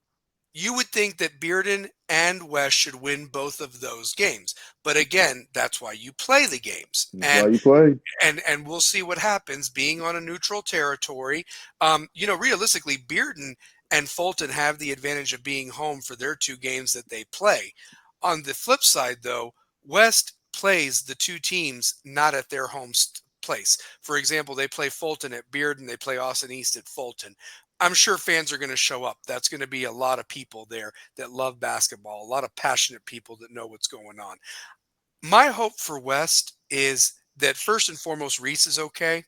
you would think that Bearden and West should win both of those games. But again, that's why you play the games. That's why you play. And we'll see what happens being on a neutral territory. You know, realistically, Bearden and Fulton have the advantage of being home for their 2 games that they play. On the flip side, though, West plays the 2 teams not at their home place. For example, they play Fulton at Bearden, they play Austin East at Fulton. I'm sure fans are going to show up. That's going to be a lot of people there that love basketball, a lot of passionate people that know what's going on. My hope for West is that first and foremost, Reese is okay.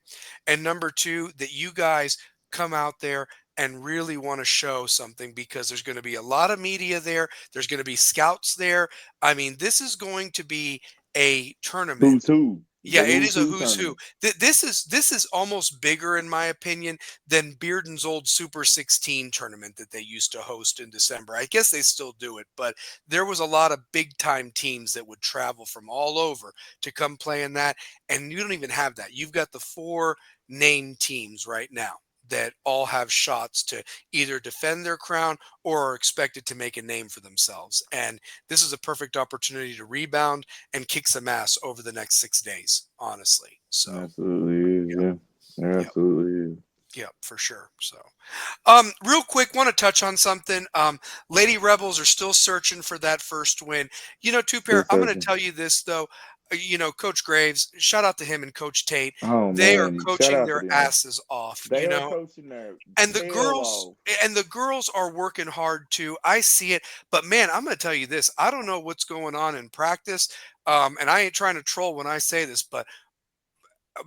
And number 2, that you guys come out there and really want to show something, because there's going to be a lot of media there. There's going to be scouts there. I mean, this is going to be a tournament. Who's who? Yeah, it is a who's who. This is almost bigger, in my opinion, than Bearden's old Super 16 tournament that they used to host in December. I guess they still do it, but there was a lot of big-time teams that would travel from all over to come play in that, and you don't even have that. You've got the 4 named teams right now that all have shots to either defend their crown or are expected to make a name for themselves. And this is a perfect opportunity to rebound and kick some ass over the next 6 days, honestly. So absolutely is, yeah. There absolutely is. Yeah, for sure. So, real quick, want to touch on something. Lady Rebels are still searching for that first win. You know, Two-Pair, I'm going to tell you this, though. You know, Coach Graves, shout out to him and Coach Tate. They are coaching their asses off. They are coaching their and the girls are working hard too. I see it, but man, I'm going to tell you this. I don't know what's going on in practice, and I ain't trying to troll when I say this, but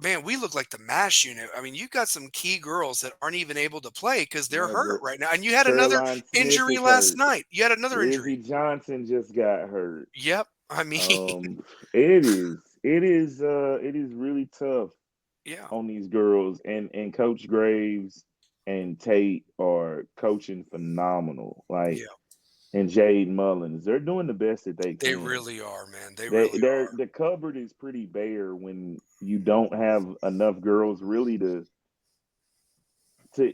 man, we look like the MASH unit. I mean, you got some key girls that aren't even able to play because they're hurt right now. And you had another injury last night. You had another injury. Izzy Johnson just got hurt. Yep. I mean, it is really tough. Yeah. On these girls, and Coach Graves and Tate are coaching phenomenal. Like, and Jade Mullins, they're doing the best that they can. They really are, man. They really are. The cupboard is pretty bare when you don't have enough girls really to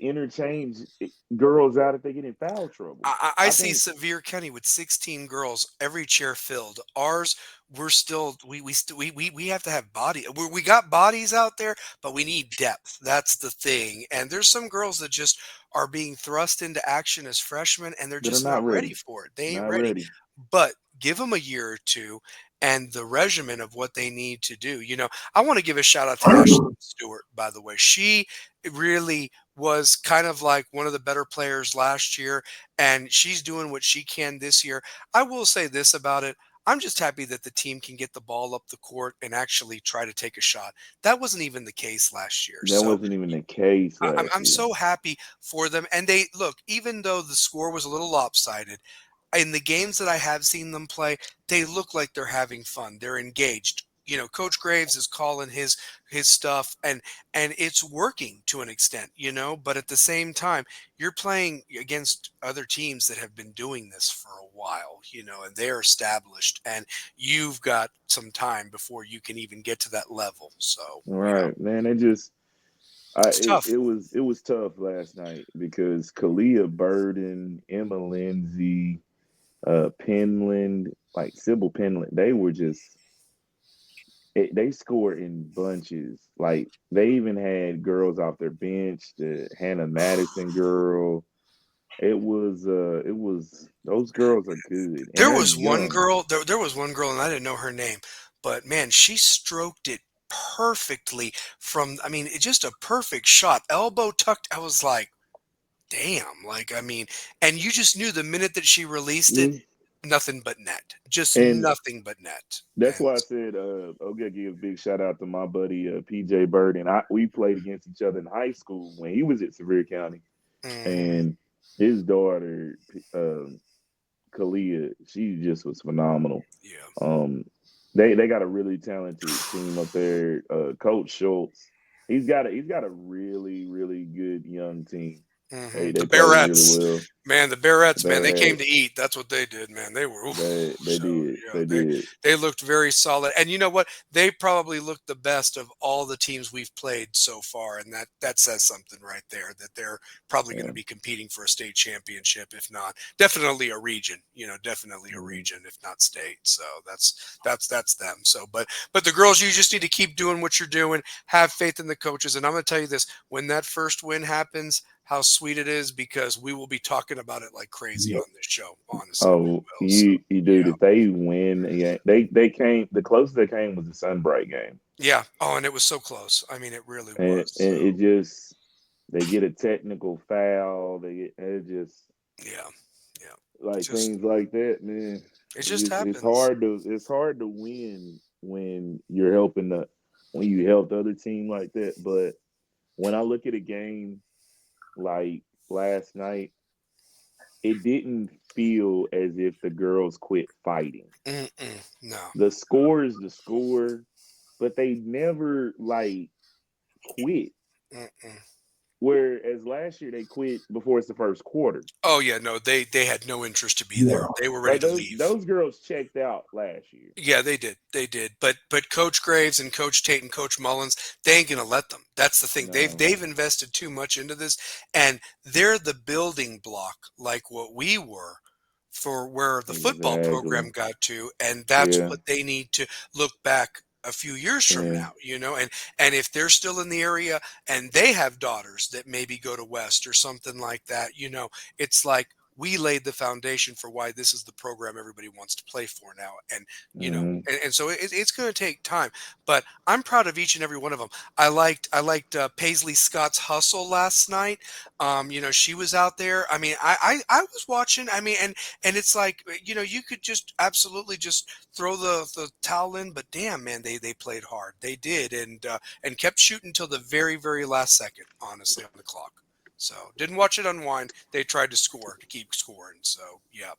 interchange girls out if they get in foul trouble. I see Sevier County with 16 girls, every chair filled. Ours, we're still we have to have body. We got bodies out there, but we need depth. That's the thing. And there's some girls that just are being thrust into action as freshmen, and they're just not ready for it. They ain't ready. But give them a year or 2, and the regimen of what they need to do. You know, I want to give a shout out to Ashley Stewart, by the way. She really was kind of like one of the better players last year, and she's doing what she can this year. I will say this about it. I'm just happy that the team can get the ball up the court and actually try to take a shot. That wasn't even the case last year. That wasn't even the case last year. I'm so happy for them. And they look, even though the score was a little lopsided, in the games that I have seen them play, they look like they're having fun. They're engaged. You know, Coach Graves is calling his stuff, and it's working to an extent, you know, but at the same time, you're playing against other teams that have been doing this for a while, you know, and they're established, and you've got some time before you can even get to that level. So, right, man, it's tough. It was tough last night because Kalia Bearden, Emma Lindsay, Penland, like Sybil Penland, they were just they scored in bunches. Like, they even had girls off their bench, the Hannah Madison girl. It was those girls are good. There was one girl, and I didn't know her name, but man, she stroked it perfectly from, I mean, it's just a perfect shot, elbow tucked. I was like, damn, like, I mean, and you just knew the minute that she released it, nothing but net, just nothing but net. That's why I said, I'm gonna give a big shout out to my buddy PJ Bearden. We played against each other in high school when he was at Sevier County, and his daughter, Kalia, she just was phenomenal. Yeah. They got a really talented team up there. Coach Schultz, he's got a really, really good young team. The Barrettes. Really well. Man, the Barrettes, man, they came to eat. That's what they did, man. They were. Oof. They did. Yeah, They did. they looked very solid. And you know what? They probably looked the best of all the teams we've played so far, and that says something right there. That they're probably going to be competing for a state championship, if not definitely a region. Definitely a region, if not state. So that's them. So, but the girls, you just need to keep doing what you're doing. Have faith in the coaches, and I'm going to tell you this: when that first win happens, how sweet it is, because we will be talking about it like crazy on this show. Honestly, Oh, you dude, if they win, yeah, they came. The closest they came was the Sunbright game. Yeah. Oh, and it was so close. I mean, it really was. And it just, they get a technical foul. It just, like things like that, man. It just happens. It's hard to win when you're when you help the other team like that. But when I look at a game like last night, it didn't feel as if the girls quit fighting. No. The score is the score, but they never quit. Whereas last year they quit before it's the first quarter. Oh yeah, no, they had no interest to be there. They were ready to leave. Those girls checked out last year. Yeah, they did. They did. But Coach Graves and Coach Tate and Coach Mullins, they ain't gonna let them. That's the thing. No. They've invested too much into this, and they're the building block, like what we were, for where the football program got to, and that's what they need to look back a few years from now, and if they're still in the area and they have daughters that maybe go to West or something like that, it's like we laid the foundation for why this is the program everybody wants to play for now. And, and so it's going to take time, but I'm proud of each and every one of them. I liked Paisley Scott's hustle last night. She was out there. I mean, I was watching, I mean, and it's like, you could just absolutely just throw the towel in, but damn, man, they played hard. They did. And kept shooting till the very, very last second, honestly, on the clock. So didn't watch it unwind. They tried to keep scoring. So, yeah.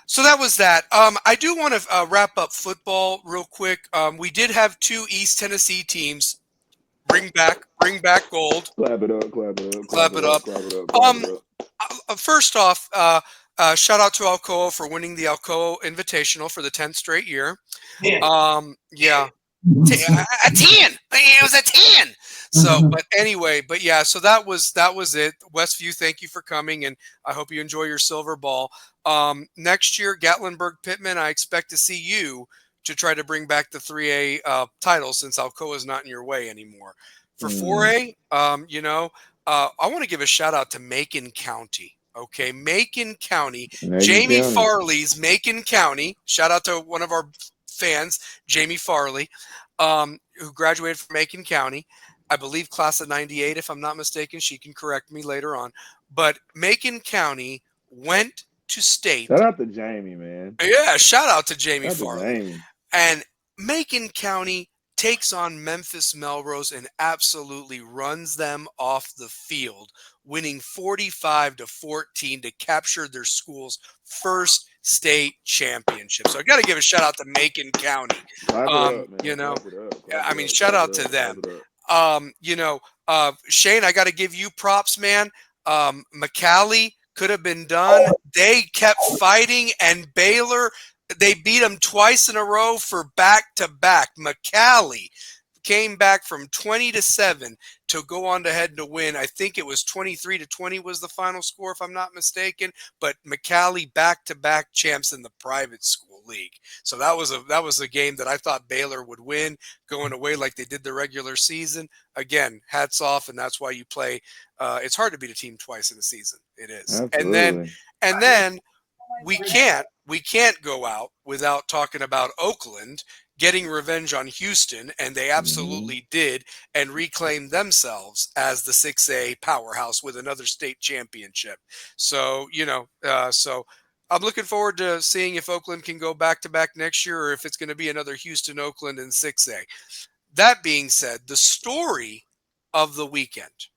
So that was that. I do want to wrap up football real quick. We did have 2 East Tennessee teams bring back gold. Clap it up. First off, shout out to Alcoa for winning the Alcoa Invitational for the 10th straight year. Yeah. A 10. It was a 10. So, but anyway, so that was it. Westview, thank you for coming, and I hope you enjoy your silver ball. Next year, Gatlinburg Pittman, I expect to see you to try to bring back the 3A title, since Alcoa is not in your way anymore. For 4A, I want to give a shout out to Macon County. Okay, Macon County. Jamie Farley's Macon County. Shout out to one of our fans, Jamie Farley, who graduated from Macon County. I believe class of 98, if I'm not mistaken. She can correct me later on. But Macon County went to state. Shout out to Jamie, man. Yeah, shout out to Jamie Farley. And Macon County takes on Memphis Melrose and absolutely runs them off the field, winning 45-14 to capture their school's first state championship. So I got to give a shout out to Macon County. Shout out to them. Shane, I got to give you props, man. McCallie could have been done. They kept fighting, and Baylor, they beat them twice in a row for back-to-back. McCallie came back from 20-7 to go on to win. I think it was 23-20 was the final score, if I'm not mistaken. But McCallie back-to-back champs in the private school league. So that was a game that I thought Baylor would win, going away like they did the regular season. Again, hats off, and that's why you play. It's hard to beat a team twice in a season. It is. Absolutely. And then we can't go out without talking about Oakland getting revenge on Houston, and they absolutely did, and reclaimed themselves as the 6A powerhouse with another state championship. So, so I'm looking forward to seeing if Oakland can go back-to-back next year, or if it's going to be another Houston, Oakland, and 6A. That being said, the story of the weekend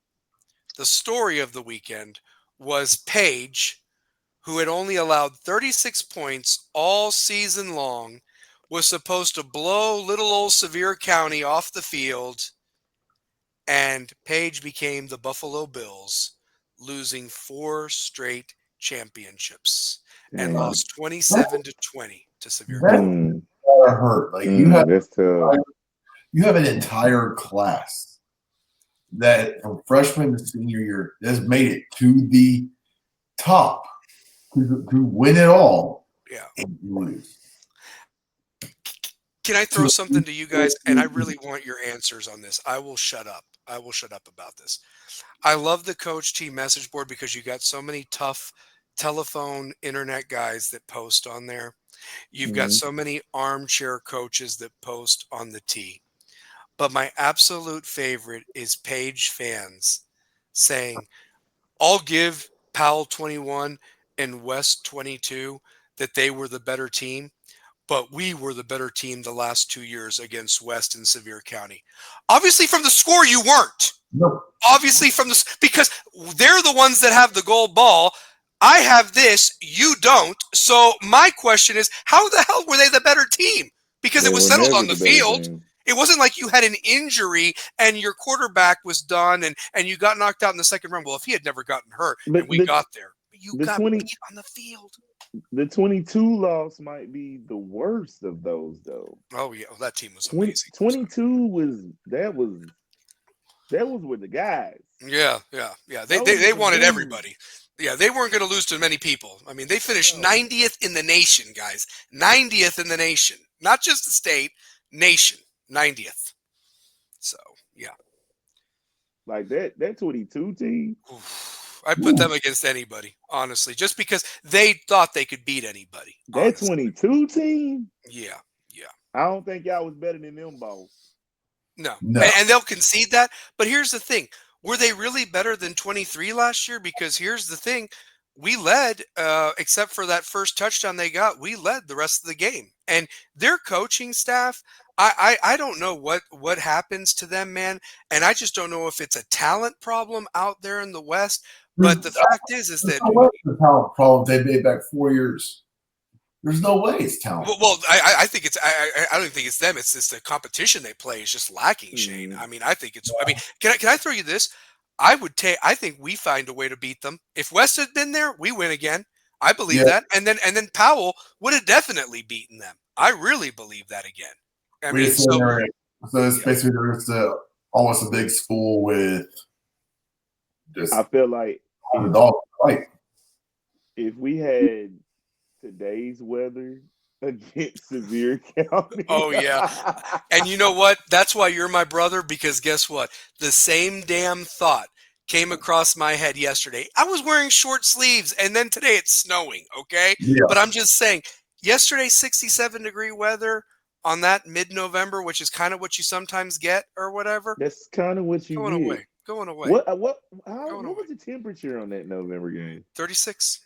was Paige, who had only allowed 36 points all season long, was supposed to blow little old Sevier County off the field, and Paige became the Buffalo Bills' losing 4 straight championships and Dang. lost 27-20 to Sevier That County. hurt. Like That's tough. you have an entire class that from freshman to senior year has made it to the top to win it all. Yeah. And lose. Can I throw something to you guys? And I really want your answers on this. I will shut up. I will shut up about this. I love the coach team message board because you got so many tough telephone internet guys that post on there. You've got so many armchair coaches that post on the tee. But my absolute favorite is page fans saying, I'll give Powell 21 and West 22 that they were the better team, but we were the better team the last 2 years against West and Sevier County. Obviously from the score, you weren't. Nope. Obviously from the, because they're the ones that have the gold ball. I have this, you don't. So my question is, how the hell were they the better team? Because it was settled on the field. It wasn't like you had an injury and your quarterback was done and you got knocked out in the second round. Well, if he had never gotten hurt and we got there, you got beat on the field. The 22 loss might be the worst of those, though. Oh yeah, well, that team was amazing. 22 was with the guys. Yeah. They wanted everybody. Yeah, they weren't going to lose to many people. I mean, they finished 90th in the nation, guys. 90th in the nation, not just the state, nation. 90th. So, yeah. Like that 22 team. I put them against anybody, honestly, just because they thought they could beat anybody. That 22 team? Yeah. I don't think y'all was better than them balls. No. And they'll concede that. But here's the thing. Were they really better than 23 last year? Because here's the thing. We led, except for that first touchdown they got, we led the rest of the game. And their coaching staff, I don't know what happens to them, man. And I just don't know if it's a talent problem out there in the West. But the fact is that the talent problem they made back 4 years. There's no way it's talent. Well, I think it's I don't think it's them. It's just the competition they play is just lacking, Shane. I mean, I think it's. I mean, can I throw you this? I think we find a way to beat them. If West had been there, we win again. I believe that. And then Powell would have definitely beaten them. I really believe that again. I mean, so it's basically there's almost a big school with just. I feel like if we had today's weather against Sevier County. Oh, yeah. And you know what? That's why you're my brother, because guess what? The same damn thought came across my head yesterday. I was wearing short sleeves, and then today it's snowing, okay? Yeah. But I'm just saying, yesterday, 67-degree weather on that mid-November, which is kind of what you sometimes get or whatever. That's kind of what you get. Going away. What was the temperature on that November game? 36.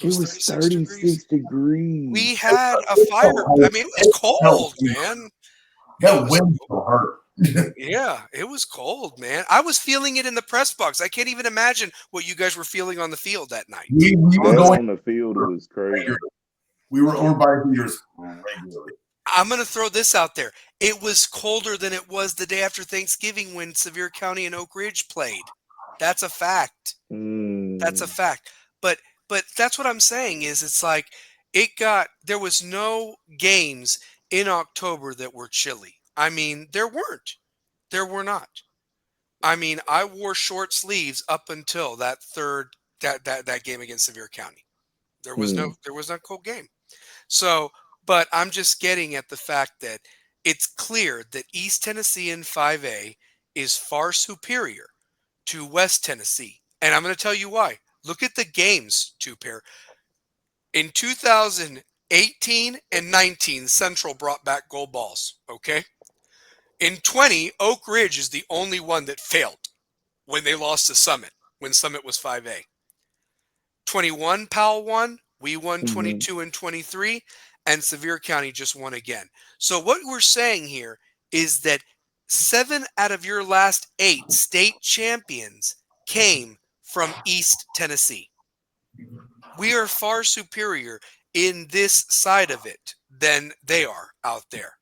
It was 36 degrees. We had a fire. I mean, it was cold, man. That wind will hurt. Yeah, it was cold, man. I was feeling it in the press box. I can't even imagine what you guys were feeling on the field that night. We were going on the field. It was crazy. We were by heaters regularly. I'm going to throw this out there. It was colder than it was the day after Thanksgiving when Sevier County and Oak Ridge played. That's a fact. That's a fact. But that's what I'm saying is it's like there was no games in October that were chilly. I mean, there weren't. There were not. I mean, I wore short sleeves up until that game against Sevier County. There was no cold game. So, but I'm just getting at the fact that it's clear that East Tennessee in 5A is far superior to West Tennessee. And I'm going to tell you why. Look at the games, two-pair. In 2018 and 19, Central brought back gold balls, okay? In 20, Oak Ridge is the only one that failed when they lost to Summit, when Summit was 5A. 21, Powell won. We won 22 and 23, and Sevier County just won again. So what we're saying here is that 7 out of your last 8 state champions came from East Tennessee. We are far superior in this side of it than they are out there.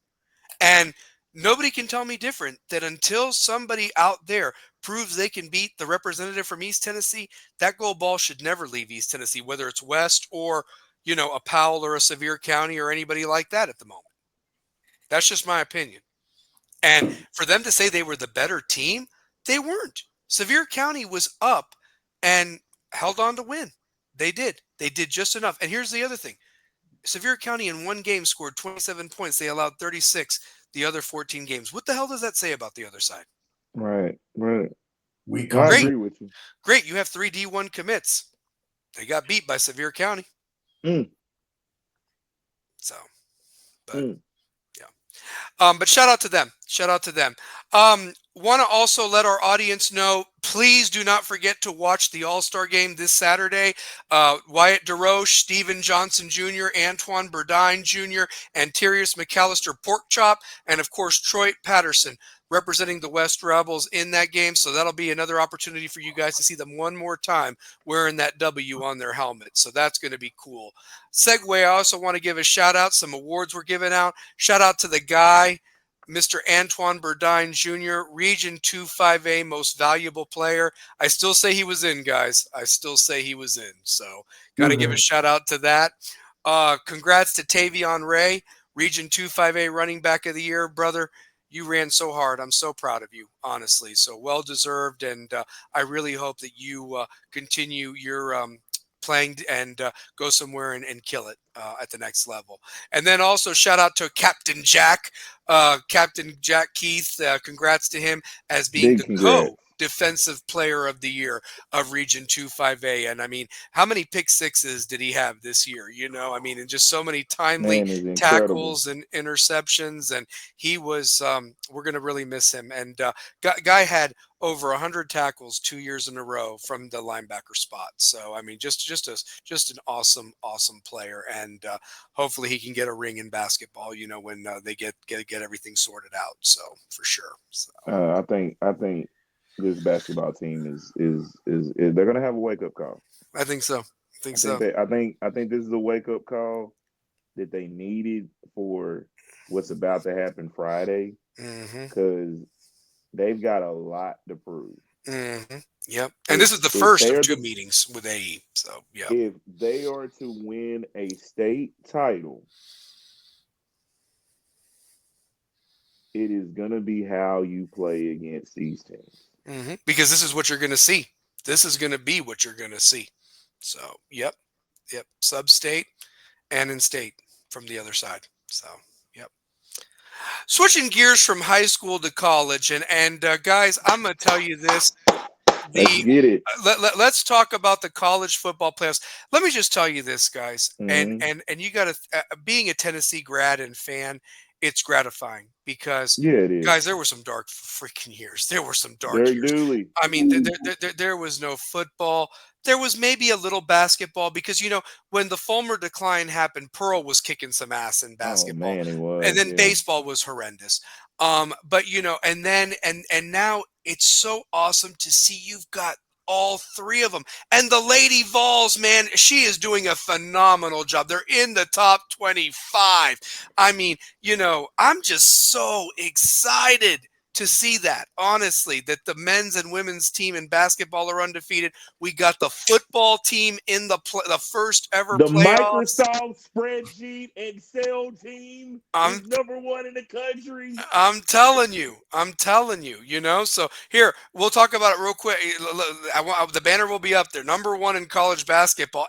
And nobody can tell me different that until somebody out there proves they can beat the representative from East Tennessee, that gold ball should never leave East Tennessee, whether it's West or, a Powell or a Sevier County or anybody like that at the moment. That's just my opinion. And for them to say they were the better team, they weren't. Sevier County was up and held on to win. They did. They did just enough. And here's the other thing. Sevier County in one game scored 27 points. They allowed 36 the other 14 games. What the hell does that say about the other side? Right. I agree with you. Great. You have 3 D1 commits. They got beat by Sevier County. So, but yeah. But shout out to them. Want to also let our audience know, please do not forget to watch the All-Star game this Saturday. Wyatt DeRoche, Steven Johnson Jr., Antoine Burdine Jr., and Terrius McAllister Porkchop, and of course, Troy Patterson representing the West Rebels in that game. So that'll be another opportunity for you guys to see them one more time wearing that W on their helmet. So that's going to be cool. Segue, I also want to give a shout out. Some awards were given out. Shout out to the guy, Mr. Antoine Burdine Jr., Region 2-5A Most Valuable Player. I still say he was in, guys. I still say he was in. So got to give a shout out to that. Congrats to Tavion Ray, Region 2-5A Running Back of the Year, brother. You ran so hard. I'm so proud of you, honestly. So well-deserved, and I really hope that you continue your playing and go somewhere and kill it at the next level. And then also shout out to Captain Jack Keith. Congrats to him as being the co-defensive player of the year of Region 2-5A. And I mean, how many pick sixes did he have this year? And just so many timely tackles and interceptions. And he was, we're going to really miss him. And guy had over 100 tackles 2 years in a row from the linebacker spot. So, I mean, just an awesome player. And hopefully he can get a ring in basketball, when they get everything sorted out. So for sure. So. I think this basketball team is they're going to have a wake up call. I think so. I think this is a wake up call that they needed for what's about to happen Friday, because they've got a lot to prove. Yep. And this is the first of 2 meetings with AE. So yeah. If they are to win a state title, it is going to be how you play against these teams. Because this is what you're going to see. This is going to be what you're going to see. So, yep. Sub-state and in-state from the other side. So, yep. Switching gears from high school to college. And guys, I'm going to tell you this. Let's get it. Let's talk about the college football playoffs. Let me just tell you this, guys. And you got to, being a Tennessee grad and fan, it's gratifying because, guys, there were some dark freaking years. There were some dark years. Dooley. I mean, there was no football. There was maybe a little basketball because, when the Fulmer decline happened, Pearl was kicking some ass in basketball. Oh, man, he was. And then baseball was horrendous. But, and now it's so awesome to see you've got all 3 of them. And the Lady Vols, man, she is doing a phenomenal job. They're in the top 25. I mean, I'm just so excited to see that, honestly, that the men's and women's team in basketball are undefeated. We got the football team in the first ever playoffs. Microsoft spreadsheet Excel team is number 1 in the country. I'm telling you, So here, we'll talk about it real quick. The banner will be up there. Number 1 in college basketball.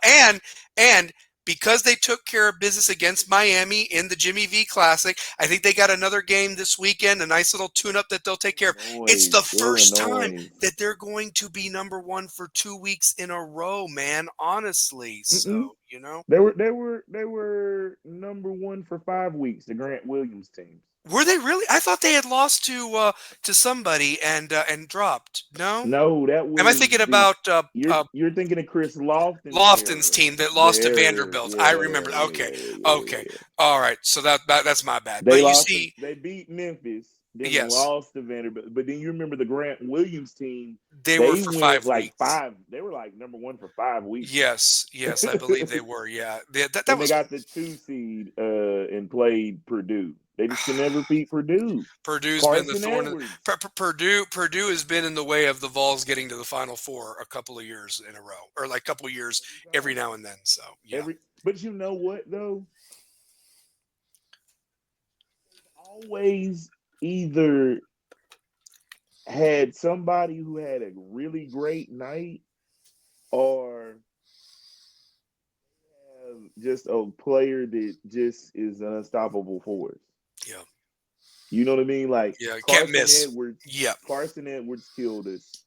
And because they took care of business against Miami in the Jimmy V Classic, I think they got another game this weekend, a nice little tune-up that they'll take care of. It's the first time that they're going to be number 1 for 2 weeks in a row, man, honestly. So, They were number 1 for 5 weeks, the Grant Williams team. Were they really? I thought they had lost to somebody and dropped. No, that was. Am I thinking about? You're thinking of Chris Lofton's team that lost to Vanderbilt. I remember. Okay. All right. So that's my bad. They beat Memphis. Then lost to Vanderbilt. But then you remember the Grant Williams team. They were for 5 weeks. They were like number 1 for 5 weeks. Yes, I believe they were. Yeah, they got the 2 seed and played Purdue. They just can never beat Purdue. Purdue's been the Carson thorn. Edwards. Purdue has been in the way of the Vols getting to the Final Four a couple of years in a row, or like a couple of years every now and then. So yeah, But you know what though? Always either had somebody who had a really great night, or just a player that just is an unstoppable force. yeah, You know what I mean? Like yeah, can't miss. Edwards. Yeah, Carson Edwards killed us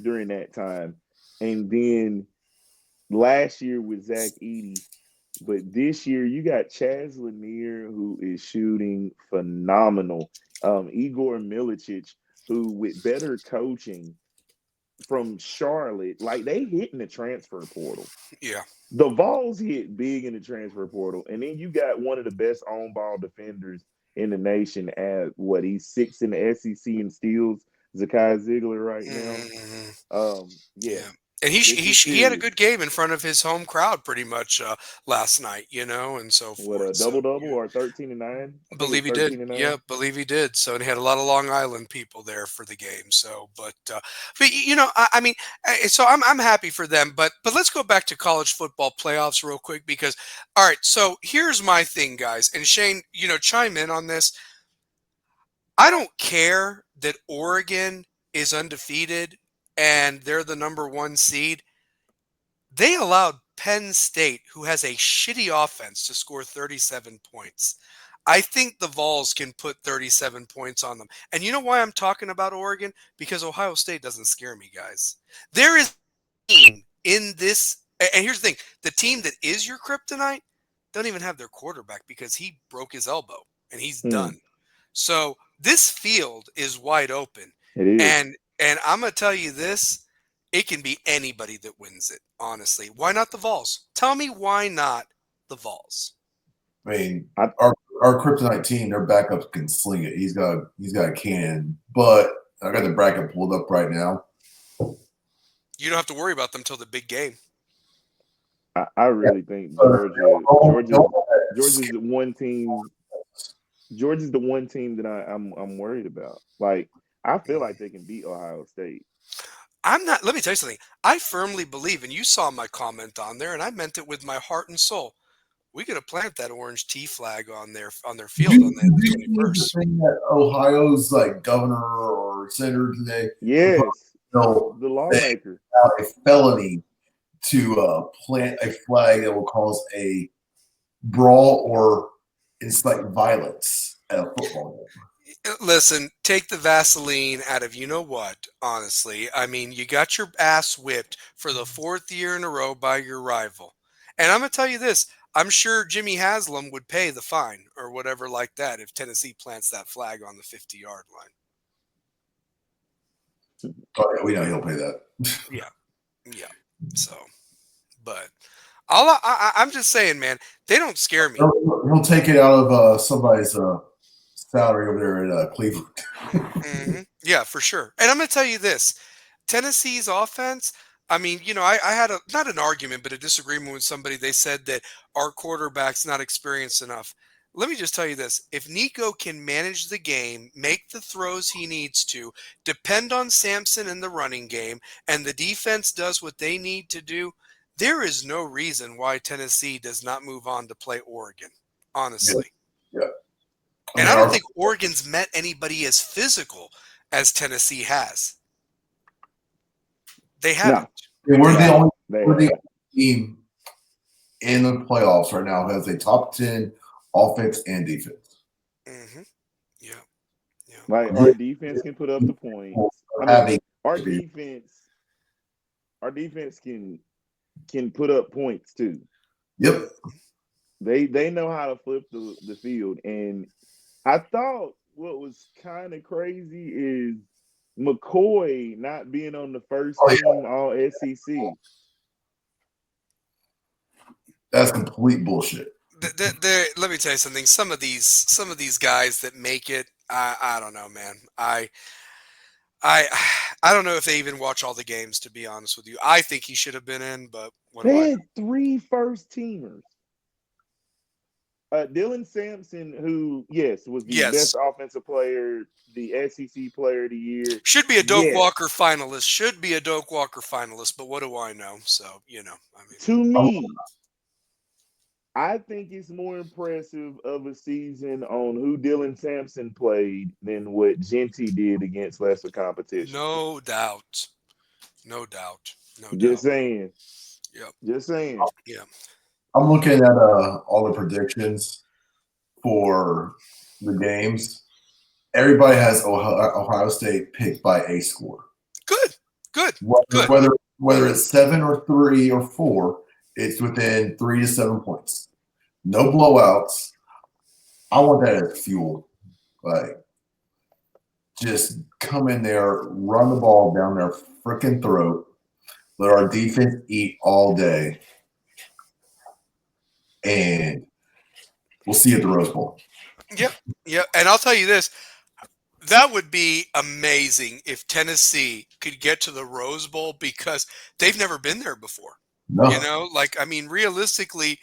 during that time, and then last year with Zach Edey. But this year you got Chaz Lanier, who is shooting phenomenal. Igor Milicic, who with better coaching from Charlotte, like they hit in the transfer portal. yeah. The Vols hit big in the transfer portal, and then you got one of the best on-ball defenders in the nation at what, he's 6th in the SEC in steals, Zakai Ziegler right now. Yeah. And he had a good game in front of his home crowd pretty much last night, and so forth. What, a double-double or 13-9? Believe he did. Yeah, believe he did. So, and he had a lot of Long Island people there for the game. So, but I mean, so I'm happy for them. But let's go back to college football playoffs real quick, because, all right. So here's my thing, guys, and Shane, chime in on this. I don't care that Oregon is undefeated and they're the number 1 seed. They allowed Penn State, who has a shitty offense, to score 37 points. I think the Vols can put 37 points on them. And you know why I'm talking about Oregon? Because Ohio State doesn't scare me, guys. There is a team in this, and here's the thing, the team that is your kryptonite don't even have their quarterback because he broke his elbow and he's done. So this field is wide open. It is. And I'm going to tell you this, it can be anybody that wins it, honestly. Why not the Vols? Tell me why not the Vols? I mean, our kryptonite team, their backup can sling it. He's got a cannon, but I got the bracket pulled up right now. You don't have to worry about them until the big game. I really think Georgia's the one team. Georgia's the one team that I'm worried about. Like, I feel like they can beat Ohio State. I'm not. Let me tell you something. I firmly believe, and you saw my comment on there, and I meant it with my heart and soul. We got to plant that orange T flag on their field on the 21st. That Ohio's like governor or senator today. Yes, the lawmaker. A felony to plant a flag that will cause a brawl or incite violence at a football game. Listen, take the Vaseline out of what, honestly. I mean, you got your ass whipped for the 4th year in a row by your rival. And I'm going to tell you this. I'm sure Jimmy Haslam would pay the fine or whatever like that if Tennessee plants that flag on the 50-yard line. Oh, yeah, we know he'll pay that. Yeah. So, but I'm just saying, man, they don't scare me. He'll take it out of somebody's salary over there at Cleveland. Mm-hmm. Yeah, for sure. And I'm going to tell you this. Tennessee's offense, I mean, I had not an argument, but a disagreement with somebody. They said that our quarterback's not experienced enough. Let me just tell you this. If Nico can manage the game, make the throws he needs to, depend on Sampson in the running game, and the defense does what they need to do, there is no reason why Tennessee does not move on to play Oregon, honestly. Yeah. And I don't think Oregon's met anybody as physical as Tennessee has. They haven't. No. We're the only team in the playoffs right now who has a top 10 offense and defense. Mm-hmm. Yeah. Like, our defense can put up the points. Our defense can put up points too. Yep. They know how to flip the field. And I thought what was kind of crazy is McCoy not being on the first team all SEC. That's complete bullshit. Let me tell you something. Some of these guys that make it, I don't know, man. I don't know if they even watch all the games, to be honest with you. I think he should have been in, but they had 3 first-teamers. Dylan Sampson, who was the best offensive player, the SEC Player of the Year, should be a Doak Walker finalist. But what do I know? So to me, I think it's more impressive of a season on who Dylan Sampson played than what Genty did against lesser competition. No doubt. Just saying. Yep. Just saying. Yeah. I'm looking at all the predictions for the games. Everybody has Ohio State picked by a score. Good. Whether it's 7 or 3 or 4, it's within 3 to 7 points. No blowouts. I want that as fuel. Like, just come in there, run the ball down their freaking throat, let our defense eat all day, and we'll see you at the Rose Bowl. Yep. And I'll tell you this. That would be amazing if Tennessee could get to the Rose Bowl because they've never been there before. No. Realistically,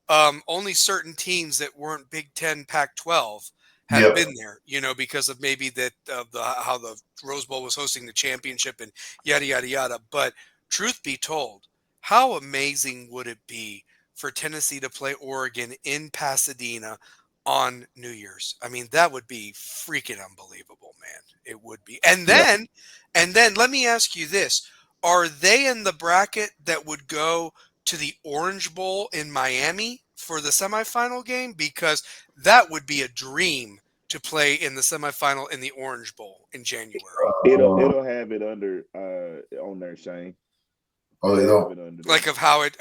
only certain teams that weren't Big Ten, Pac-12 have been there, because of maybe that how the Rose Bowl was hosting the championship and yada, yada, yada. But truth be told, how amazing would it be for Tennessee to play Oregon in Pasadena on New Year's? I mean, that would be freaking unbelievable, man. It would be. And then let me ask you this. Are they in the bracket that would go to the Orange Bowl in Miami for the semifinal game? Because that would be a dream to play in the semifinal in the Orange Bowl in January. It'll have it under on there, Shane. Oh, they don't. Like of how it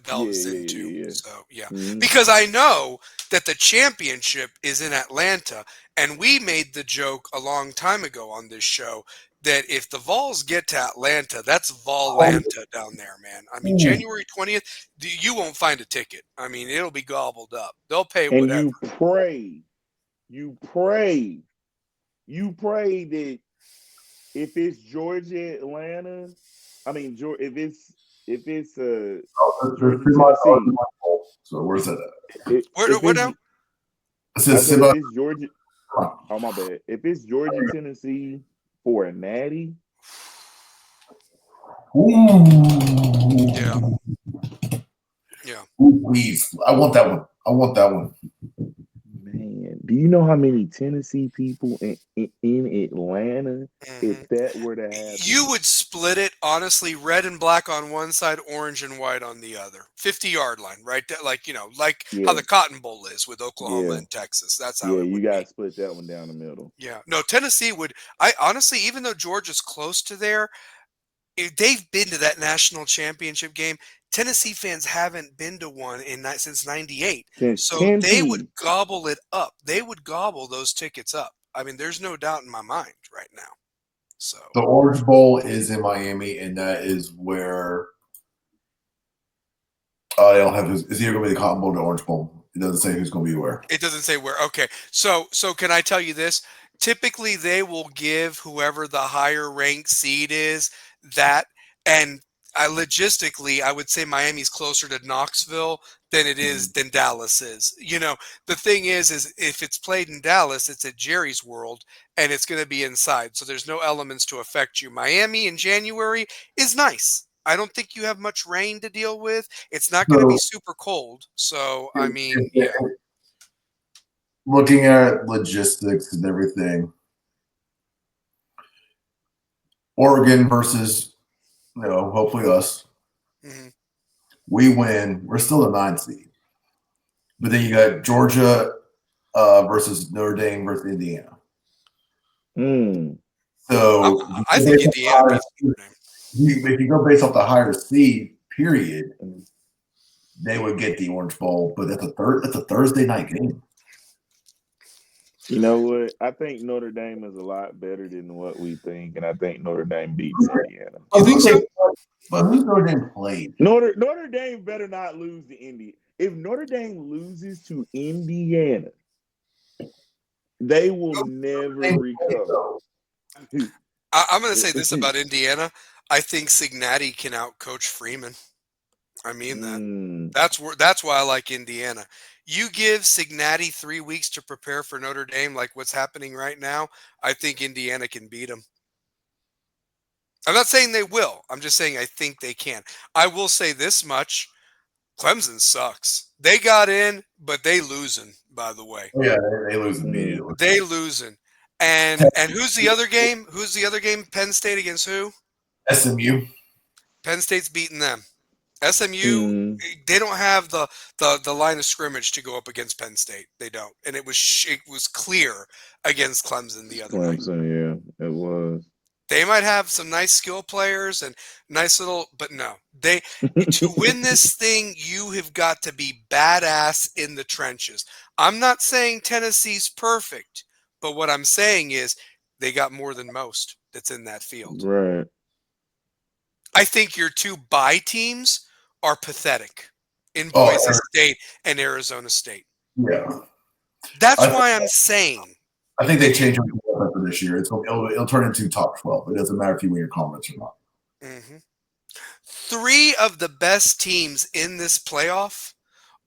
delves into. Yeah. So Mm-hmm. Because I know that the championship is in Atlanta, and we made the joke a long time ago on this show that if the Vols get to Atlanta, that's Vol-lanta down there, man. I mean, January 20th, you won't find a ticket. I mean, it'll be gobbled up. They'll pay whatever. And you pray that if it's Georgia, Atlanta, I mean, if it's Georgia, Tennessee. So where's that at? Where now? If it's Georgia, oh my bad. If it's Georgia, Tennessee for a natty, yeah. Ooh, please, I want that one. Man, do you know how many Tennessee people in Atlanta if that were to happen? You would split it, honestly, red and black on one side, orange and white on the other. 50-yard line, right? Like how the Cotton Bowl is with Oklahoma and Texas. That's how it would you got to split that one down the middle. Yeah. No, Tennessee would – I honestly, even though Georgia's close to there, if they've been to that national championship game – Tennessee fans haven't been to one since '98, so they would gobble it up. They would gobble those tickets up. I mean, there's no doubt in my mind right now. So the Orange Bowl is in Miami, and that is where they don't have. It's either going to be the Cotton Bowl or the Orange Bowl. It doesn't say who's going to be where. It doesn't say where. Okay, so can I tell you this? Typically, they will give whoever the higher ranked seed is that, and logistically, I would say Miami's closer to Knoxville than Dallas is. The thing is if it's played in Dallas, it's at Jerry's World, and it's going to be inside. So there's no elements to affect you. Miami in January is nice. I don't think you have much rain to deal with. It's not going to be super cold. So, I mean, yeah. Looking at logistics and everything, Oregon versus hopefully us. Mm-hmm. We win. We're still the 9th seed. But then you got Georgia versus Notre Dame versus Indiana. So I think Indiana if you go based off the higher seed, period, they would get the Orange Bowl. But that's a Thursday night game. You know what? I think Notre Dame is a lot better than what we think, and I think Notre Dame beats Indiana. You think so? But who's Notre Dame played? Notre Dame better not lose to Indiana. If Notre Dame loses to Indiana, they will never recover. I'm going to say this about Indiana. I think Cincinnati can outcoach Freeman. I mean that. That's why I like Indiana. You give Cincinnati 3 weeks to prepare for Notre Dame, like what's happening right now. I think Indiana can beat them. I'm not saying they will. I'm just saying I think they can. I will say this much. Clemson sucks. They got in, but they losing, by the way. Oh, yeah, they lose immediately. They losing. And who's the other game? Who's the other game? Penn State against who? SMU. Penn State's beating them. SMU, they don't have the line of scrimmage to go up against Penn State. They don't. And it was clear against Clemson the other night. Yeah, it was. They might have some nice skill players and nice little, but no. To win this thing, you have got to be badass in the trenches. I'm not saying Tennessee's perfect, but what I'm saying is they got more than most that's in that field. Right. I think your two bye teams are pathetic in Boise State and Arizona State. Yeah. That's why I'm saying. I think they changed it for this year. It'll turn into top 12. It doesn't matter if you win your conference or not. Mm-hmm. 3 of the best teams in this playoff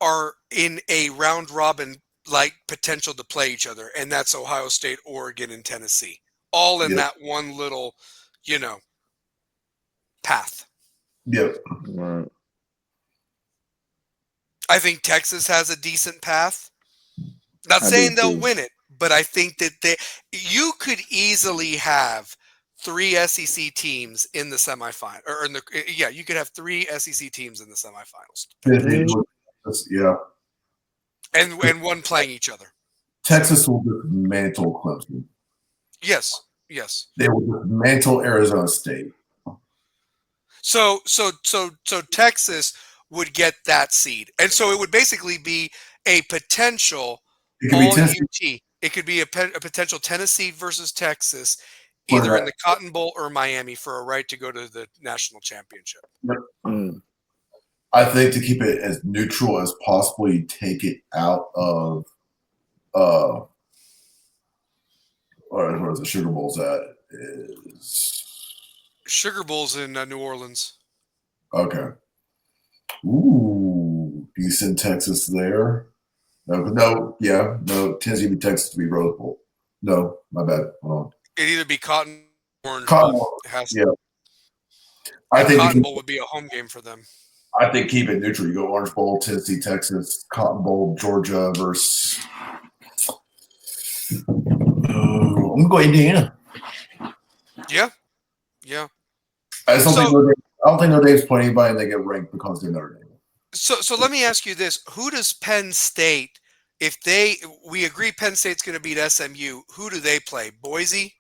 are in a round robin like potential to play each other, and that's Ohio State, Oregon, and Tennessee. All in that one little, path. Yep. Right. I think Texas has a decent path. Not saying they'll win it, but I think that you could easily have 3 SEC teams in the semifinal, or you could have 3 SEC teams in the semifinals. Yeah. And one playing each other. Texas will dismantle Clemson. Yes. They will dismantle Arizona State. So Texas would get that seed, and so it would basically be a potential UT. It could be a potential Tennessee versus Texas, either in the Cotton Bowl or Miami for a right to go to the national championship. I think to keep it as neutral as possible, you take it out of where's the Sugar Bowl's at? Sugar Bowl's in New Orleans. Okay. Ooh, decent Texas there. No, Tennessee beat Texas to be Rose Bowl. No, my bad. Hold on. It'd either be Cotton or Orange Bowl. Yeah. I think Cotton Bowl would be a home game for them. I think keep it neutral. You go Orange Bowl, Tennessee, Texas, Cotton Bowl, Georgia versus. I'm gonna go Indiana. Yeah. I don't think Notre Dame's playing anybody, and they get ranked because they're Notre Dame. So let me ask you this: who does Penn State? If we agree Penn State's going to beat SMU, who do they play? Boise.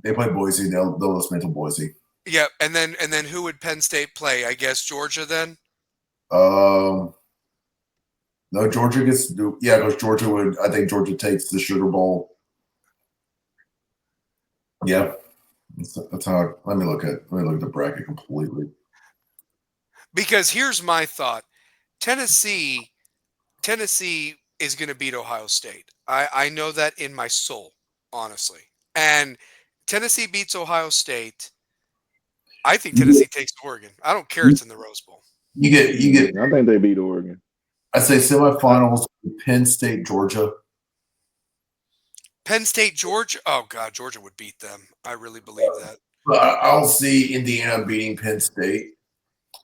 They play Boise. They'll dismantle Boise. Yeah, and then who would Penn State play? I guess Georgia then. No, Georgia gets because Georgia would. I think Georgia takes the Sugar Bowl. Yeah, that's how. Let me look at the bracket completely. Because here's my thought: Tennessee is going to beat Ohio State. I know that in my soul, honestly. And Tennessee beats Ohio State. I think Tennessee takes Oregon. I don't care. It's in the Rose Bowl. You get. I think they beat Oregon. I say semifinals: Penn State, Georgia. Penn State, Georgia. Oh God, Georgia would beat them. I really believe that. I'll see Indiana beating Penn State.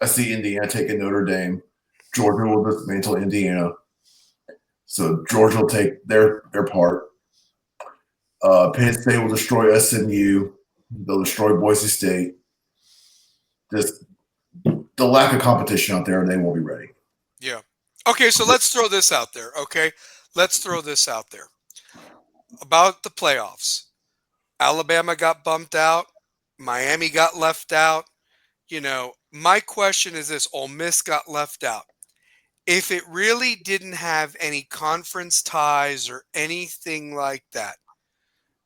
I see Indiana taking Notre Dame. Georgia will dismantle Indiana. So Georgia will take their part. Penn State will destroy SMU. They'll destroy Boise State. Just the lack of competition out there, they won't be ready. Yeah. Okay, so let's throw this out there, okay? Let's throw this out there. About the playoffs. Alabama got bumped out. Miami got left out. My question is this: Ole Miss got left out. If it really didn't have any conference ties or anything like that,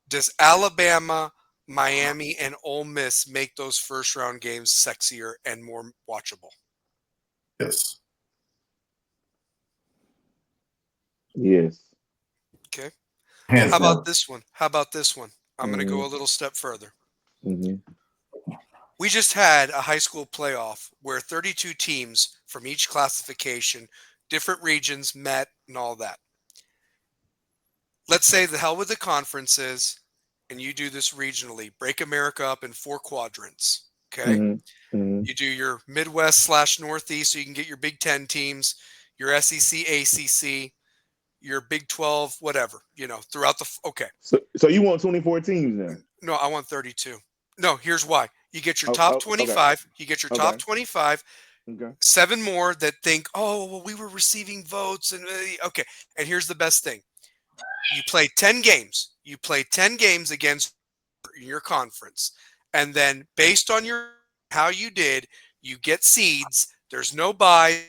does Alabama, Miami, and Ole Miss make those first-round games sexier and more watchable? Yes. Yes. Okay. Hands How down. about this one? I'm going to go a little step further. Mm-hmm. We just had a high school playoff where 32 teams from each classification, different regions met and all that. Let's say the hell with the conferences, and you do this regionally. Break America up in 4 quadrants. Okay. You do your Midwest/Northeast, so you can get your Big Ten teams, your SEC, ACC, your Big 12, whatever, throughout the. Okay. So you want 24 teams now? No, I want 32. No, here's why. You get your top 25. Okay. You get your top 25. Okay. 7 more that think, oh, well, we were receiving votes. And okay. And here's the best thing. You play 10 games. You play 10 games against your conference. And then based on how you did, you get seeds. There's no bye.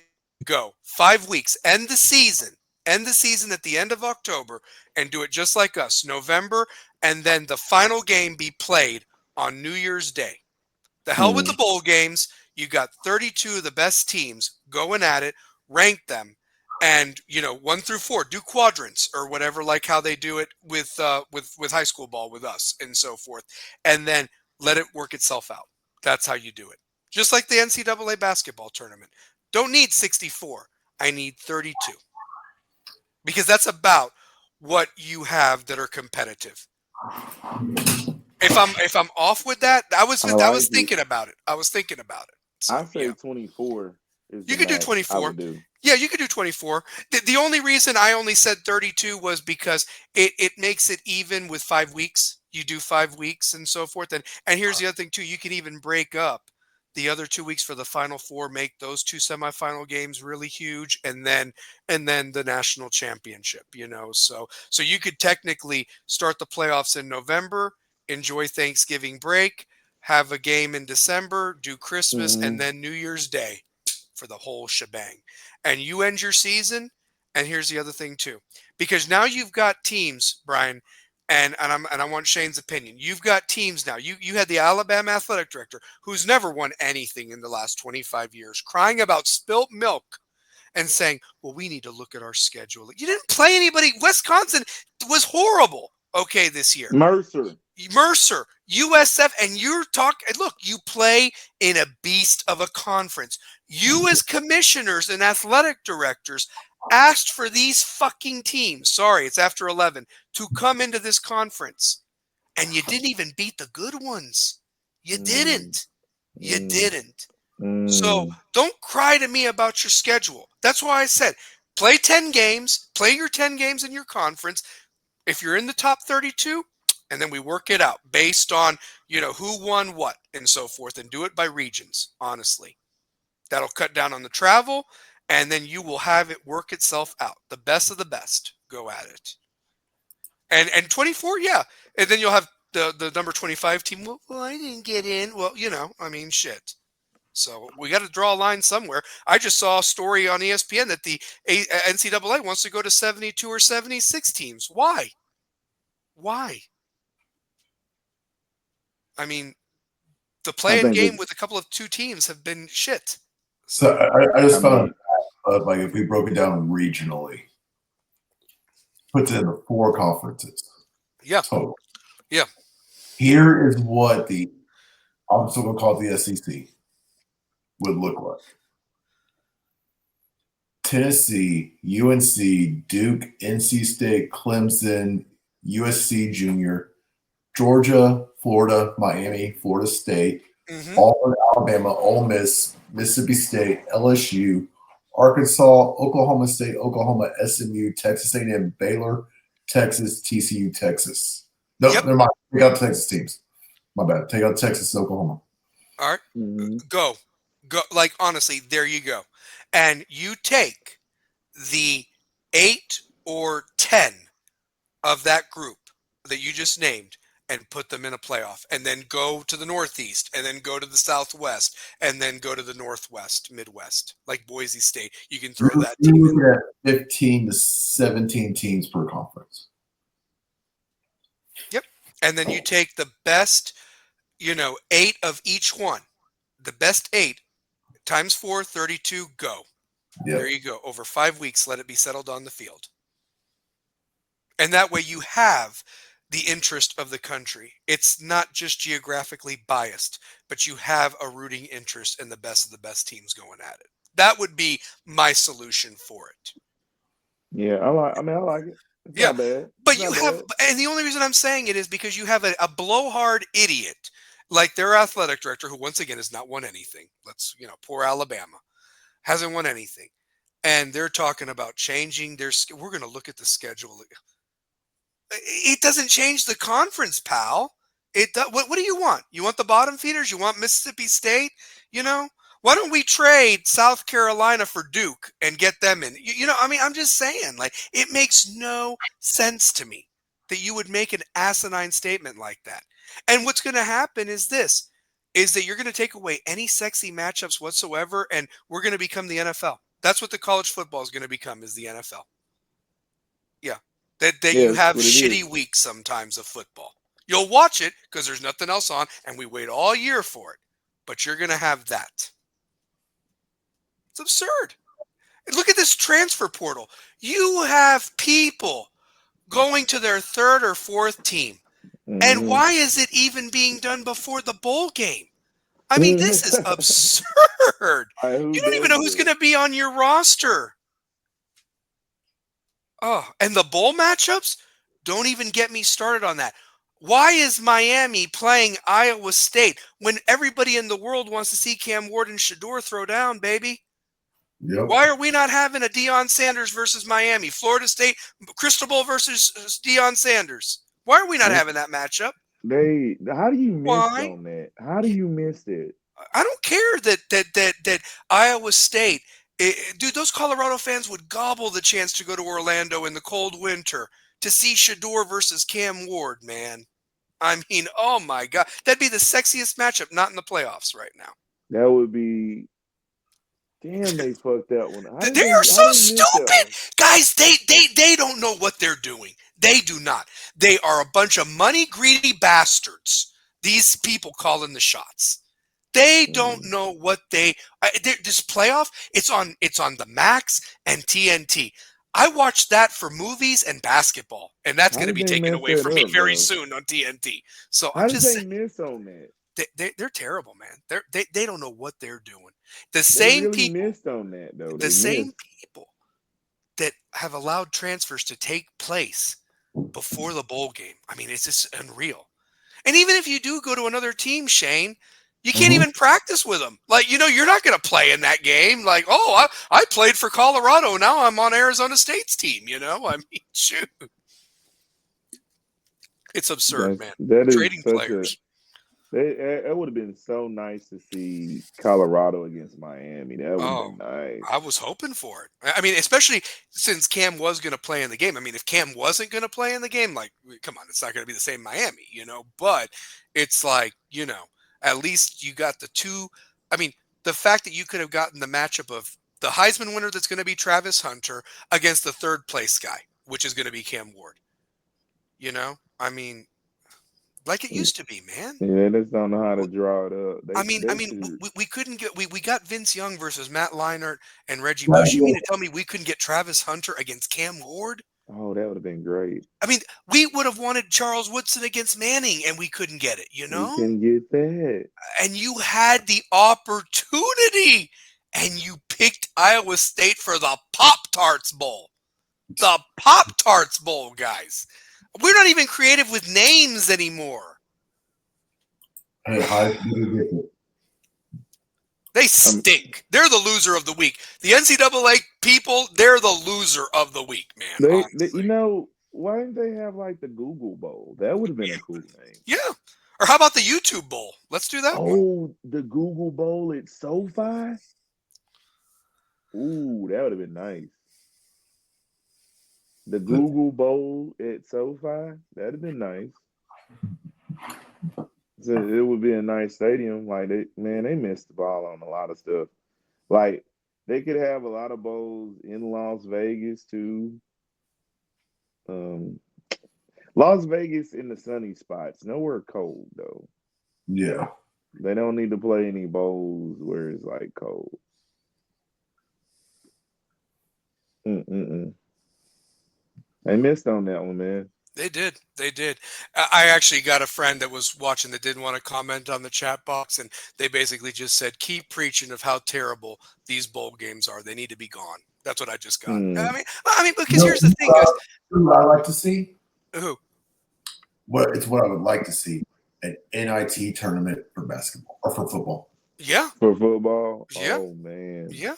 Go. 5 weeks. End the season. End the season at the end of October and do it just like us, November, and then the final game be played on New Year's Day. The hell with the bowl games. You got 32 of the best teams going at it, rank them, and 1 through 4 do quadrants or whatever, like how they do it with high school ball with us and so forth, and then let it work itself out. That's how you do it. Just like the NCAA basketball tournament. Don't need 64. I need 32. Because that's about what you have that are competitive. If I'm off with that, I was thinking about it. So, I say 24 is you could do 24. Yeah, you could do 24. The only reason I only said 32 was because it makes it even with 5 weeks. You do 5 weeks and so forth. And here's the other thing too. You can even break up the other 2 weeks for the Final Four, make those 2 semifinal games really huge, and then the national championship. So you could technically start the playoffs in November, enjoy Thanksgiving break, have a game in December, do Christmas, and then New Year's Day for the whole shebang. And you end your season. And here's the other thing too, because now you've got teams, Brian. And I want Shane's opinion. You've got teams now. You had the Alabama athletic director who's never won anything in the last 25 years, crying about spilt milk and saying, well, we need to look at our schedule. You didn't play anybody. Wisconsin was horrible, this year. Mercer, USF, and look, you play in a beast of a conference. You as commissioners and athletic directors asked for these fucking teams, sorry, it's after 11, to come into this conference. And you didn't even beat the good ones. You didn't. So don't cry to me about your schedule. That's why I said, play 10 games, play your 10 games in your conference. If you're in the top 32, and then we work it out based on, who won what and so forth, and do it by regions, honestly. That'll cut down on the travel. And then you will have it work itself out. The best of the best go at it. And 24, yeah. And then you'll have the number 25 team. Well, I didn't get in. Well, shit. So we got to draw a line somewhere. I just saw a story on ESPN that the NCAA wants to go to 72 or 76 teams. Why? I mean, the play-in game with a couple of 2 teams have been shit. So I just found like if we broke it down regionally, puts it in the 4 conferences. Yeah. Total. Yeah. Here is what I'm still gonna call it the SEC would look like. Tennessee, UNC, Duke, NC State, Clemson, USC Junior, Georgia, Florida, Miami, Florida State, Auburn, Alabama, Ole Miss, Mississippi State, LSU, Arkansas, Oklahoma State, Oklahoma, SMU, Texas A&M, Baylor, Texas, TCU, Texas. No, never mind. Take out the Texas teams. My bad. Take out Texas and Oklahoma. All right. Go. Like, honestly, there you go. And you take the 8 or 10 of that group that you just named and put them in a playoff, and then go to the Northeast, and then go to the Southwest, and then go to the Northwest, Midwest, like Boise State. You can throw that team in. 15 to 17 teams per conference. Yep. And then you take the best, 8 of each one. The best 8 times 4, 32, go. Yep. There you go. Over 5 weeks, let it be settled on the field. And that way you have the interest of the country. It's not just geographically biased, but you have a rooting interest in the best of the best teams going at it. That would be my solution for it. Yeah, I like it. It's Yeah, not bad. but It's you not have, bad. and the only reason I'm saying it is because you have a blowhard idiot like their athletic director, who once again has not won anything. Poor Alabama hasn't won anything, and they're talking about changing their. We're going to look at the schedule. It doesn't change the conference, pal. What do you want? You want the bottom feeders? You want Mississippi State? Why don't we trade South Carolina for Duke and get them in? I'm just saying, like, it makes no sense to me that you would make an asinine statement like that. And what's going to happen is this, is that you're going to take away any sexy matchups whatsoever, and we're going to become the NFL. That's what the college football is going to become, is the NFL. Yeah. That Yeah, you that's have what it shitty is. weeks sometimes of football. You'll watch it because there's nothing else on, and we wait all year for it. But you're going to have that. It's absurd. Look at this transfer portal. You have people going to their third or fourth team. And Mm-hmm. why is it even being done before the bowl game? I mean, this is absurd. Who You don't even does know who's that? going to be on your roster. Oh, and the bowl matchups? Don't even get me started on that. Why is Miami playing Iowa State when everybody in the world wants to see Cam Ward and Shador throw down, baby? Yep. Why are we not having a Deion Sanders versus Miami? Florida State, Cristobal versus Deion Sanders. Why are we not having that matchup? How do you miss Why? on that? How do you miss it? I don't care that Iowa State, dude, those Colorado fans would gobble the chance to go to Orlando in the cold winter to see Shador versus Cam Ward, man. I mean, oh my God. That'd be the sexiest matchup, not in the playoffs right now. That would be. Damn, they fucked that one. They are so How they miss that stupid. one? Guys, they don't know what they're doing. They do not. They are a bunch of money greedy bastards. These people calling the shots. They don't know what this playoff. It's on the Max and TNT. I watched that for movies and basketball, and that's How going to did be they taken mess away that from me up, very bro? soon on TNT. So I'm How did just they saying, miss on that? they're terrible, man. They don't know what they're doing. The They same really people, missed on that, though. the They same missed. people that have allowed transfers to take place before the bowl game. I mean, it's just unreal. And even if you do go to another team, Shane, you can't even practice with them. Like, you're not going to play in that game. Like, oh, I played for Colorado. Now I'm on Arizona State's team, I mean, shoot. It's absurd, man. That is Trading such a. players. It would have been so nice to see Colorado against Miami. That would have Oh, been nice. I was hoping for it. I mean, especially since Cam was going to play in the game. I mean, if Cam wasn't going to play in the game, like, come on, it's not going to be the same Miami, But it's like, at least you got the two. I mean, the fact that you could have gotten the matchup of the Heisman winner that's going to be Travis Hunter against the third place guy, which is going to be Cam Ward. I mean, like it used to be, man. Yeah, they just don't know how to draw it up. I They mean, they should. we couldn't get we got Vince Young versus Matt Leinart and Reggie Bush. You mean to tell me we couldn't get Travis Hunter against Cam Ward? Oh, that would have been great. I mean, we would have wanted Charles Woodson against Manning, and we couldn't get it. We can get that. And you had the opportunity, and you picked Iowa State for the Pop-Tarts Bowl. The Pop-Tarts Bowl, guys. We're not even creative with names anymore. They stink. They're the loser of the week. The NCAA people, they're the loser of the week, man. Why didn't they have like the Google Bowl? That would have been a cool name. Yeah. Or how about the YouTube Bowl? Let's do that one. Oh, the Google Bowl at SoFi? Ooh, that would have been nice. The Google Bowl at SoFi? That'd have been nice. So it would be a nice stadium. Like, they missed the ball on a lot of stuff. Like, they could have a lot of bowls in Las Vegas, too. Las Vegas in the sunny spots. Nowhere cold, though. Yeah. They don't need to play any bowls where it's, like, cold. They missed on that one, man. They did. They did. I actually got a friend that was watching that didn't want to comment on the chat box, and they basically just said, "Keep preaching of how terrible these bowl games are. They need to be gone." That's what I just got. Mm. I mean, because here's the thing, guys. What I like to see. Who? It's what I would like to see: an NIT tournament for basketball or for football. Yeah. For football? Yeah. Oh, man. Yeah.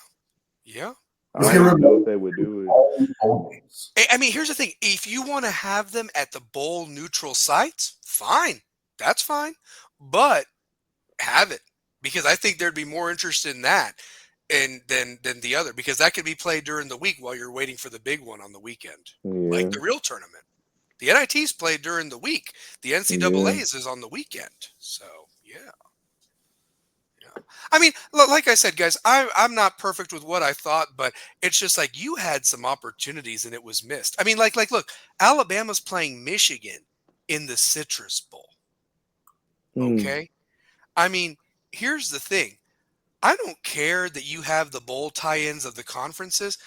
Yeah. I don't know if they would do it. I mean, here's the thing. If you want to have them at the bowl neutral sites, fine. That's fine. But have it. Because I think there'd be more interest in that than the other. Because that could be played during the week while you're waiting for the big one on the weekend. Like the real tournament. The NIT's played during the week. The NCAA's is on the weekend. So, yeah. I mean, like I said, guys, I'm not perfect with what I thought, but it's just like you had some opportunities and it was missed. I mean, like look, Alabama's playing Michigan in the Citrus Bowl. Okay? I mean, here's the thing. I don't care that you have the bowl tie-ins of the conferences.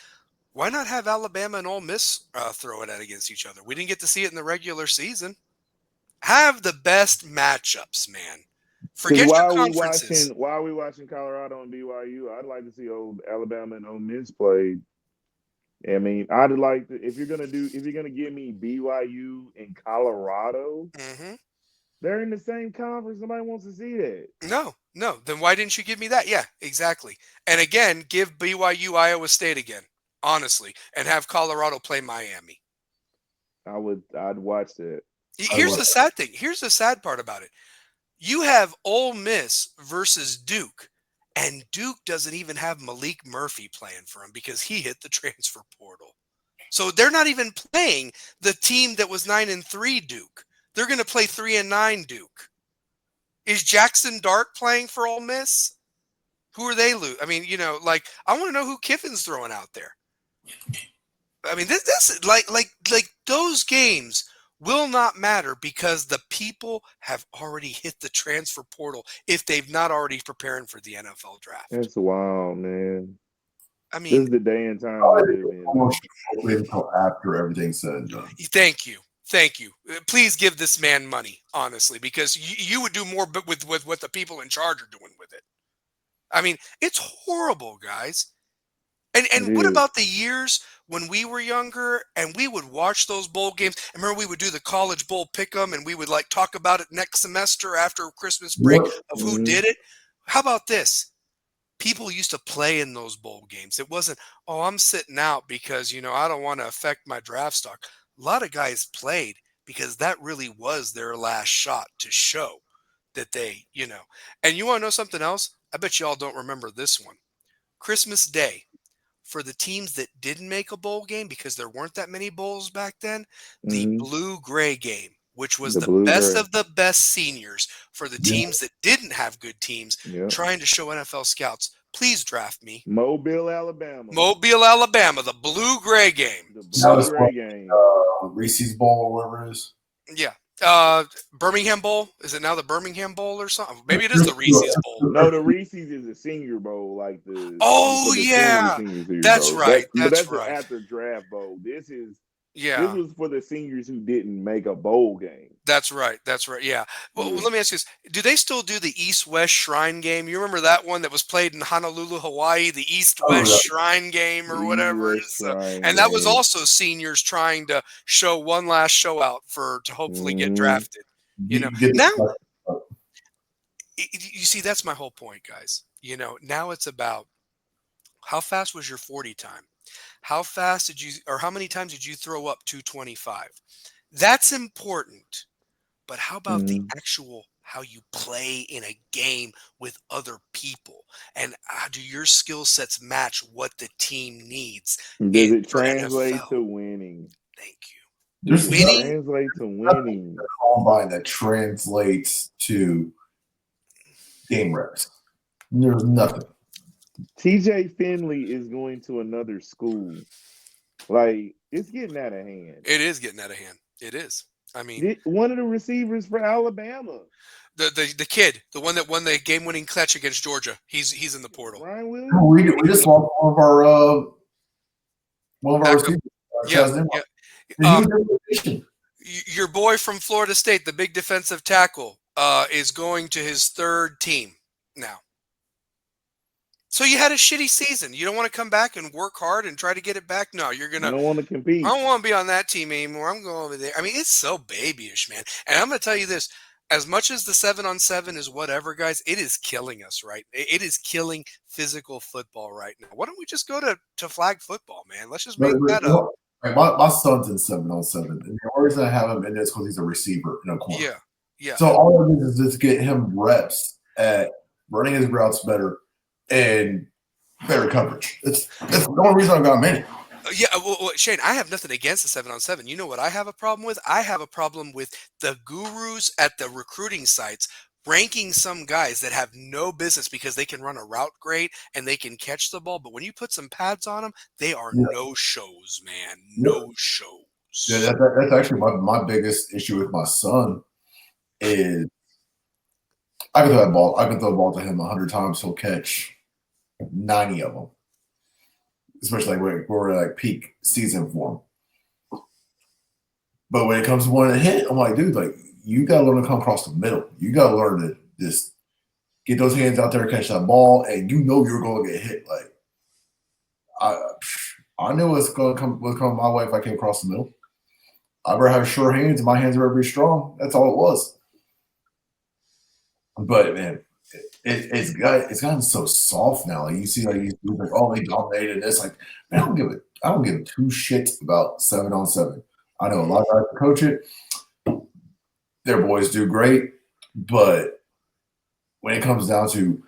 Why not have Alabama and Ole Miss throw it out against each other? We didn't get to see it in the regular season. Have the best matchups, man. Forget your conferences. Why are we watching Colorado and BYU? I'd like to see old Alabama and Ole Miss play. I mean, I'd like to if you're gonna give me BYU and Colorado, they're in the same conference. Nobody wants to see that. No. Then why didn't you give me that? Yeah, exactly. And again, give BYU Iowa State again, honestly, and have Colorado play Miami. I'd watch that. Here's the sad thing. Here's the sad part about it. You have Ole Miss versus Duke, and Duke doesn't even have Malik Murphy playing for him because he hit the transfer portal. So they're not even playing the team that was 9-3 Duke. They're going to play 3-9 Duke. Is Jackson Dart playing for Ole Miss? Who are they lose? I mean, I want to know who Kiffin's throwing out there. I mean, this like those games will not matter because the people have already hit the transfer portal if they've not already preparing for the NFL draft. That's wild, man. I mean, this is the day and time we live in. Wait until after everything's said and done. Thank you. Please give this man money, honestly, because you would do more with what the people in charge are doing with it. I mean, it's horrible, guys. And what about the years when we were younger and we would watch those bowl games? I remember we would do the college bowl pick'em and we would talk about it next semester after Christmas break of who did it. How about this? People used to play in those bowl games. It wasn't, I'm sitting out because, I don't want to affect my draft stock. A lot of guys played because that really was their last shot to show that they, And you want to know something else? I bet you all don't remember this one. Christmas Day. For the teams that didn't make a bowl game, because there weren't that many bowls back then, the blue-gray game, which was the best of the best seniors for the teams that didn't have good teams, trying to show NFL scouts, please draft me. Mobile, Alabama, the blue-gray game. The blue-gray game. Reese's Bowl or whatever it is. Yeah. Birmingham Bowl? Is it now the Birmingham Bowl or something? Maybe it is the Reese's Bowl. No, the Reese's is a senior bowl, like the. Oh yeah, that's right. That's right. After draft bowl. This was for the seniors who didn't make a bowl game. That's right. Yeah. Well, let me ask you this: do they still do the East-West Shrine game? You remember that one that was played in Honolulu, Hawaii, the East-West Shrine game or whatever? And that was also seniors trying to show one last show out to hopefully get drafted. Now, you see, that's my whole point, guys. Now it's about how fast was your 40 time? How fast how many times did you throw up 225? That's important. But how about the actual how you play in a game with other people? And do your skill sets match what the team needs? Does it translate to winning? Thank you. There's winning translate to winning. Combine that translates to game reps. There's nothing. TJ Finley is going to another school. It's getting out of hand. It is getting out of hand. It is. I mean, one of the receivers for Alabama, the kid, the one that won the game-winning catch against Georgia, he's in the portal. Ryan Williams. We just lost one of our receivers. Yeah. Your boy from Florida State, the big defensive tackle, is going to his third team now. So you had a shitty season. You don't want to come back and work hard and try to get it back? No, you're going I to. don't want to compete. I don't want to be on that team anymore. I'm going over there. I mean, it's so babyish, man. And I'm going to tell you this. As much as the 7-on-7 is whatever, guys, it is killing us, right? It is killing physical football right now. Why don't we just go to flag football, man? Let's just make that up. Like my son's in 7-on-7, and the only reason I have him in is because he's a receiver in a corner. Yeah, yeah. So all it is just get him reps at running his routes better and better coverage. That's the only reason I got him in it. Yeah, well, Shane, I have nothing against the 7-on-7. You know what I have a problem with? I have a problem with the gurus at the recruiting sites ranking some guys that have no business because they can run a route great and they can catch the ball. But when you put some pads on them, they are no shows, man. No shows. Yeah, that's actually my biggest issue with my son is I can throw that ball. I can throw the ball to him 100 times. He'll catch 90 of them. Especially like we're like peak season form. But when it comes to one to hit, I'm like, dude, like you gotta learn to come across the middle. You gotta learn to just get those hands out there and catch that ball, and you know you're gonna get hit. Like I knew what's gonna come my way if I came across the middle. I better have sure hands, and my hands better be strong. That's all it was. But man, it's gotten so soft now. Like you see, like these dudes like, oh, they dominated this. Like, man, I don't give two shits about 7-on-7. I know a lot of guys that coach it. Their boys do great, but when it comes down to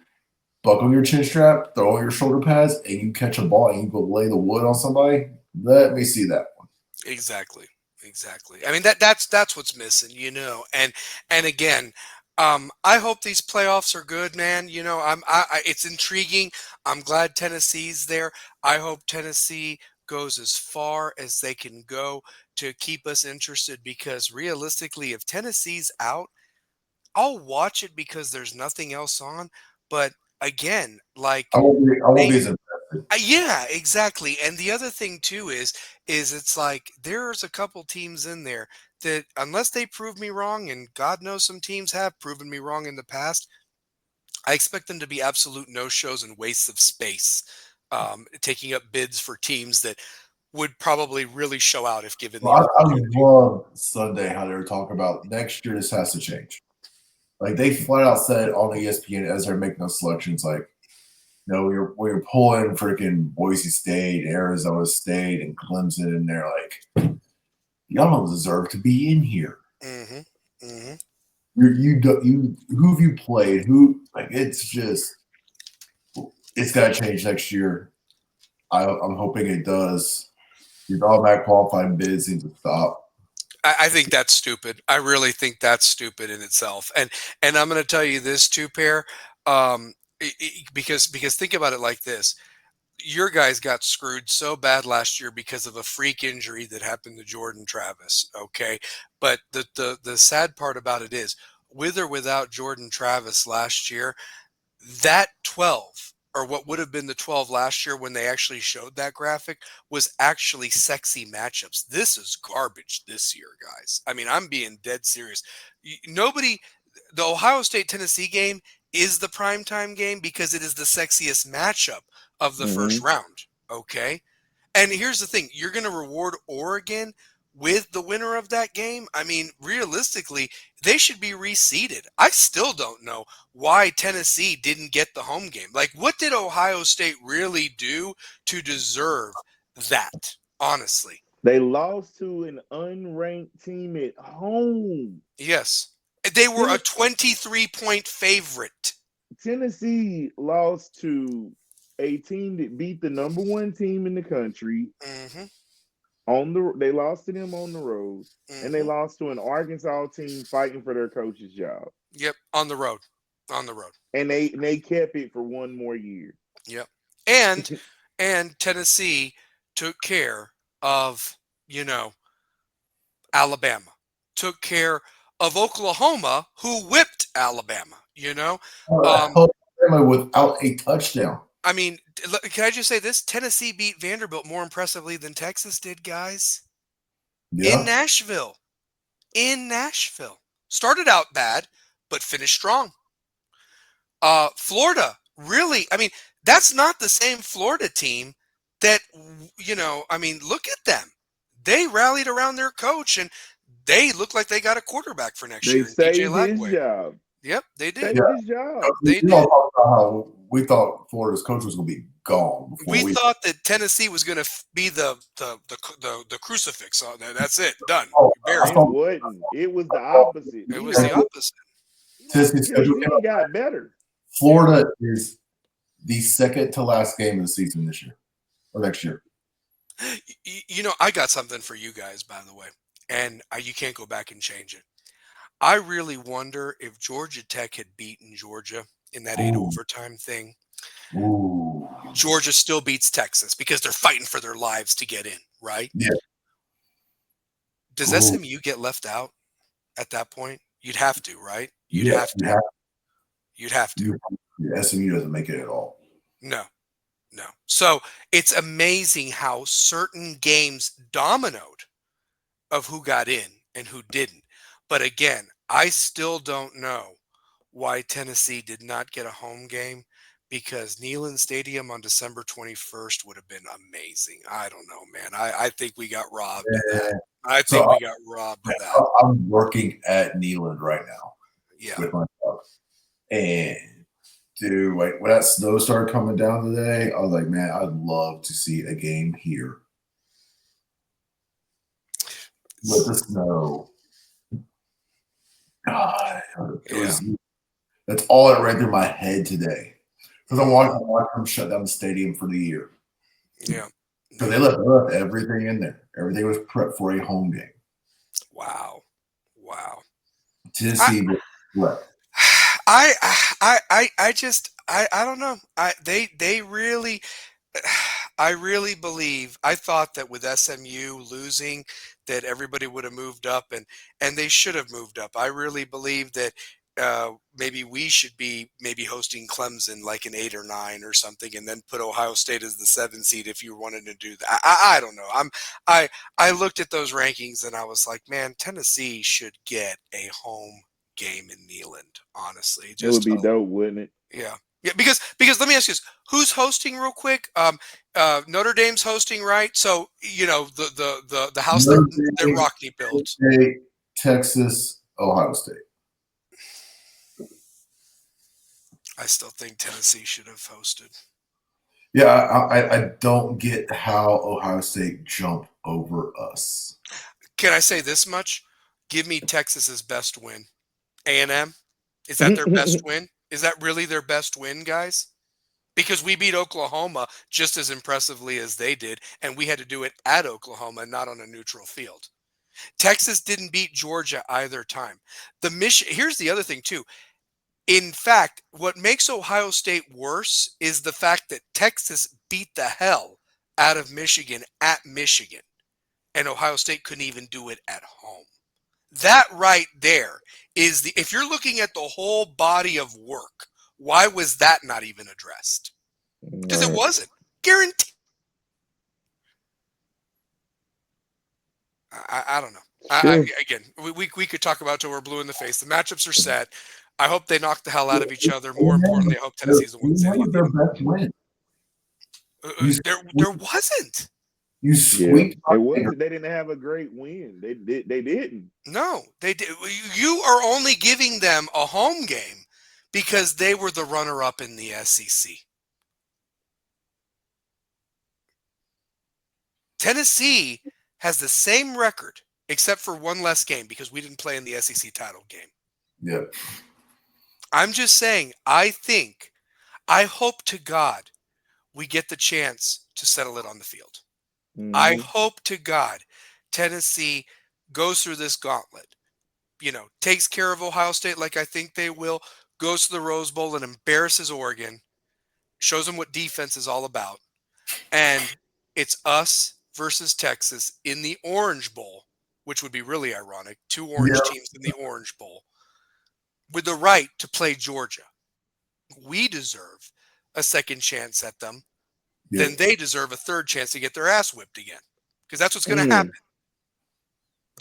buckle your chin strap, throw on your shoulder pads, and you catch a ball and you go lay the wood on somebody, let me see that one. Exactly. I mean that's what's missing, you know. And again, I hope these playoffs are good, man. You know, it's intriguing. I'm glad Tennessee's there. I hope Tennessee goes as far as they can go to keep us interested, because realistically, if Tennessee's out, I'll watch it because there's nothing else on. But again, like I won't be as invested. yeah, exactly. And the other thing too is it's like there's a couple teams in there that, unless they prove me wrong, and God knows some teams have proven me wrong in the past, I expect them to be absolute no-shows and wastes of space, taking up bids for teams that would probably really show out if given the opportunity. I love Sunday how they were talking about next year this has to change. Like they flat out said on ESPN as they're making those selections, like, you know, we're pulling freaking Boise State, Arizona State, and Clemson in there. Like, y'all don't deserve to be in here. Mm-hmm. Mm-hmm. Who have you played? Who, like, it's got to change next year. I'm hoping it does. These automatic qualifying bids need to stop. I think that's stupid. I really think that's stupid in itself. And I'm going to tell you this too, Pear, because think about it like this. Your guys got screwed so bad last year because of a freak injury that happened to Jordan Travis. Okay. But the sad part about it is, with or without Jordan Travis last year, that 12, or what would have been the 12 last year when they actually showed that graphic, was actually sexy matchups. This is garbage this year, guys. I mean, I'm being dead serious. The Ohio State-Tennessee game is the primetime game because it is the sexiest matchup of the first round, okay? And here's the thing. You're going to reward Oregon with the winner of that game. I mean, realistically, they should be reseeded. I still don't know why Tennessee didn't get the home game. Like, what did Ohio State really do to deserve that, honestly? They lost to an unranked team at home. Yes. They were a 23-point favorite. Tennessee lost to a team that beat the number one team in the country. Mm-hmm. They lost to them on the road, and they lost to an Arkansas team fighting for their coach's job. Yep, on the road. And they kept it for one more year. Yep. And Tennessee took care of, Alabama. Took care of Oklahoma, who whipped Alabama, Alabama without a touchdown. I mean, can I just say this? Tennessee beat Vanderbilt more impressively than Texas did, guys. Yeah. In Nashville. in Nashville. Started out bad, but finished strong. Florida, really, I mean, that's not the same Florida team that, look at them. They rallied around their coach, and they look like they got a quarterback for next They year in DJ saved his Lagway. job. Yep, they did. Saved his job. They We did. all talked about how we thought Florida's coach was going to be gone. We thought that Tennessee was going to be the crucifix. That's it. Done. Buried. It wasn't. It was the opposite. It was the opposite. Tennessee got better. Florida is the second to last game of the season this year or next year. I got something for you guys, by the way, and you can't go back and change it. I really wonder if Georgia Tech had beaten Georgia in that 8 overtime thing. Ooh. Georgia still beats Texas because they're fighting for their lives to get in, right? Yeah. Does SMU get left out at that point? You'd have to, right? You'd have to. You'd have to. SMU doesn't make it at all. No. So it's amazing how certain games dominoed of who got in and who didn't. But again, I still don't know why Tennessee did not get a home game, because Neyland Stadium on December 21st would have been amazing. I don't know, man. I think we got robbed of that. I think we got robbed of that. I'm working at Neyland right now. Yeah. With my stuff. And dude, when that snow started coming down today, I was like, man, I'd love to see a game here with the snow. God, that's all that ran through my head today. Because I'm watching them shut down the stadium for the year. Yeah. So they left everything in there. Everything was prepped for a home game. Wow. Tennessee was what? I don't know. I really believe, I thought that with SMU losing that everybody would have moved up, and they should have moved up. I really believe that maybe we should be hosting Clemson like an 8 or 9 or something, and then put Ohio State as the 7 seed if you wanted to do that. I don't know. I looked at those rankings and I was like, man, Tennessee should get a home game in Neyland. Honestly, It would be dope, wouldn't it? Yeah. Because let me ask you this: who's hosting real quick? Notre Dame's hosting, right? So the house that Rockney built. State, Texas, Ohio State. I still think Tennessee should have hosted. Yeah, I don't get how Ohio State jumped over us. Can I say this much? Give me Texas's best win. A&M? Is that their best win? Is that really their best win, guys? Because we beat Oklahoma just as impressively as they did, and we had to do it at Oklahoma, not on a neutral field. Texas didn't beat Georgia either time. Here's the other thing, too. In fact, what makes Ohio State worse is the fact that Texas beat the hell out of Michigan at Michigan, and Ohio State couldn't even do it at home. That right there is if you're looking at the whole body of work, why was that not even addressed? Because it wasn't. Guaranteed. I don't know. Again, we could talk about till we're blue in the face. The matchups are set. I hope they knock the hell out of each other. More importantly, I hope Tennessee's the one. Their best win. There wasn't. You sweep. It wasn't. They didn't have a great win. They didn't. No, they did. You are only giving them a home game because they were the runner-up in the SEC. Tennessee has the same record except for one less game because we didn't play in the SEC title game. Yeah. I'm just saying, I hope to God we get the chance to settle it on the field. Mm-hmm. I hope to God Tennessee goes through this gauntlet, takes care of Ohio State like I think they will, goes to the Rose Bowl and embarrasses Oregon, shows them what defense is all about, and it's us versus Texas in the Orange Bowl, which would be really ironic, 2 orange teams in the Orange Bowl, with the right to play Georgia. We deserve a second chance at them. Then they deserve a third chance to get their ass whipped again. Because that's what's going to happen.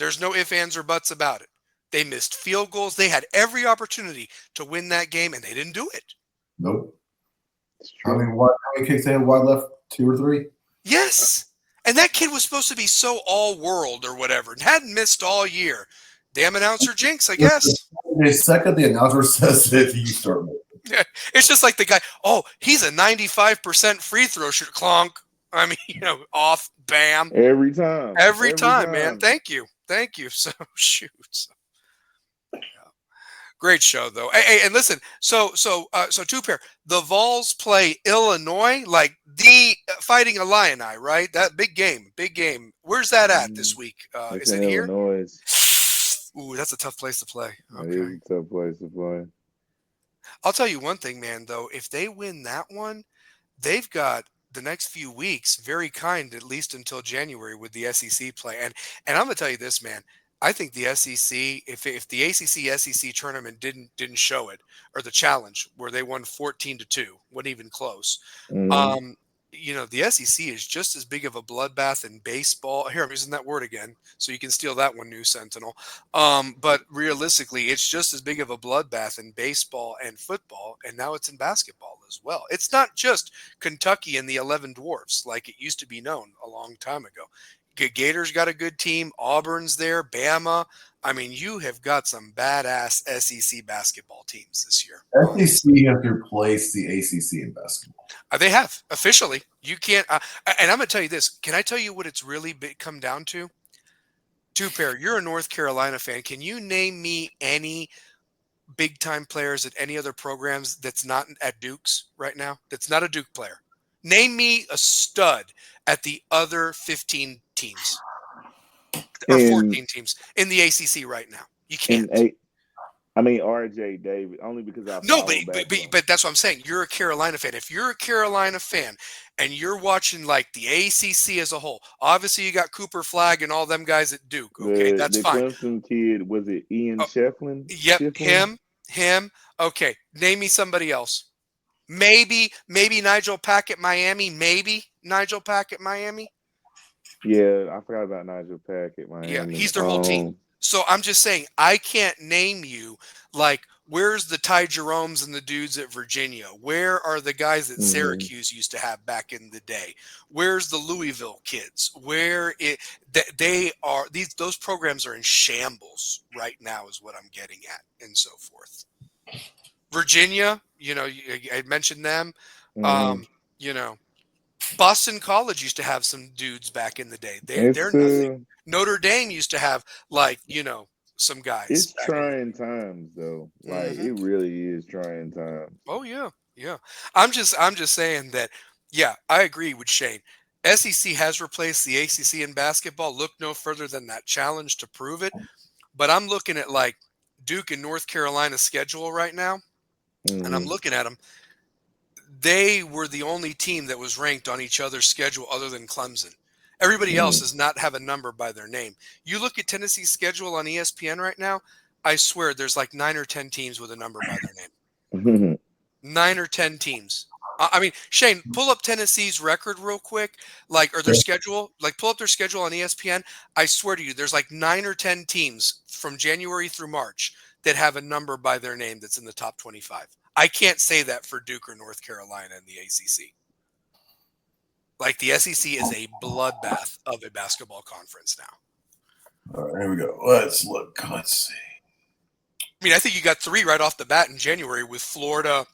There's no ifs, ands, or buts about it. They missed field goals. They had every opportunity to win that game, and they didn't do it. Nope. True. I mean, how many kicks they had wide left? 2 or 3? Yes. And that kid was supposed to be so all-world or whatever and hadn't missed all year. Damn announcer jinx, I guess. The second the announcer says it, you start moving. Yeah, it's just like the guy, he's a 95% free throw shooter. Clonk. I mean, off, bam. Every time. Every time, man. Thank you. So, shoot. Great show, though. Hey, and listen, so two pair. The Vols play Illinois, like the Fighting Illini, right? That big game. Where's that at this week? Is it here? Illinois. Ooh, that's a tough place to play. Okay. It is a tough place to play. I'll tell you one thing, man, though. If they win that one, they've got the next few weeks very kind, at least until January with the SEC play. And I'm going to tell you this, man. I think the SEC, if the ACC SEC tournament didn't show it, or the challenge where they won 14-2, wasn't even close. Mm-hmm. The SEC is just as big of a bloodbath in baseball. Here, I'm using that word again, so you can steal that one, News Sentinel. But realistically, it's just as big of a bloodbath in baseball and football, and now it's in basketball as well. It's not just Kentucky and the 11 Dwarfs like it used to be known a long time ago. Gators got a good team. Auburn's there. Bama. I mean, you have got some badass SEC basketball teams this year. SEC has replaced the ACC in basketball. They have, officially. You can't and I'm going to tell you this. Can I tell you what it's really come down to? Two pair. You're a North Carolina fan. Can you name me any big-time players at any other programs that's not at Duke's right now? That's not a Duke player. Name me a stud at the other 15 teams or 14 teams in the ACC right now. You can't. RJ Davis, only because I no, but that's what I'm saying. You're a Carolina fan. If you're a Carolina fan and you're watching like the ACC as a whole, obviously you got Cooper Flagg and all them guys at Duke. Okay, that's fine. The Clemson kid, was it Ian Shefflin? Yep, Shefflin? him. Okay, name me somebody else. Maybe Nigel Pack at Miami. Yeah, I forgot about Nigel Pack at Miami. Yeah, he's their whole team. So I'm just saying, I can't name you, like, where's the Ty Jeromes and the dudes at Virginia? Where are the guys that Syracuse used to have back in the day? Where's the Louisville kids? Those programs are in shambles right now is what I'm getting at, and so forth. Virginia, I mentioned them. Boston College used to have some dudes back in the day. They're nothing. Notre Dame used to have some guys. It's trying times though. Like it really is trying times. Oh yeah. I'm just saying that. Yeah, I agree with Shane. SEC has replaced the ACC in basketball. Look no further than that challenge to prove it. But I'm looking at like Duke and North Carolina's schedule right now, and I'm looking at them. They were the only team that was ranked on each other's schedule other than Clemson. Everybody else does not have a number by their name. You look at Tennessee's schedule on ESPN right now, I swear there's like 9 or 10 teams with a number by their name. 9 or 10 teams. I mean, Shane, pull up Tennessee's record real quick, or their schedule. Pull up their schedule on ESPN. I swear to you, there's like 9 or 10 teams from January through March that have a number by their name that's in the top 25. I can't say that for Duke or North Carolina in the ACC. Like the SEC is a bloodbath of a basketball conference now. All right, here we go. Let's look. Let's see. I mean, I think you got 3 right off the bat in January with Florida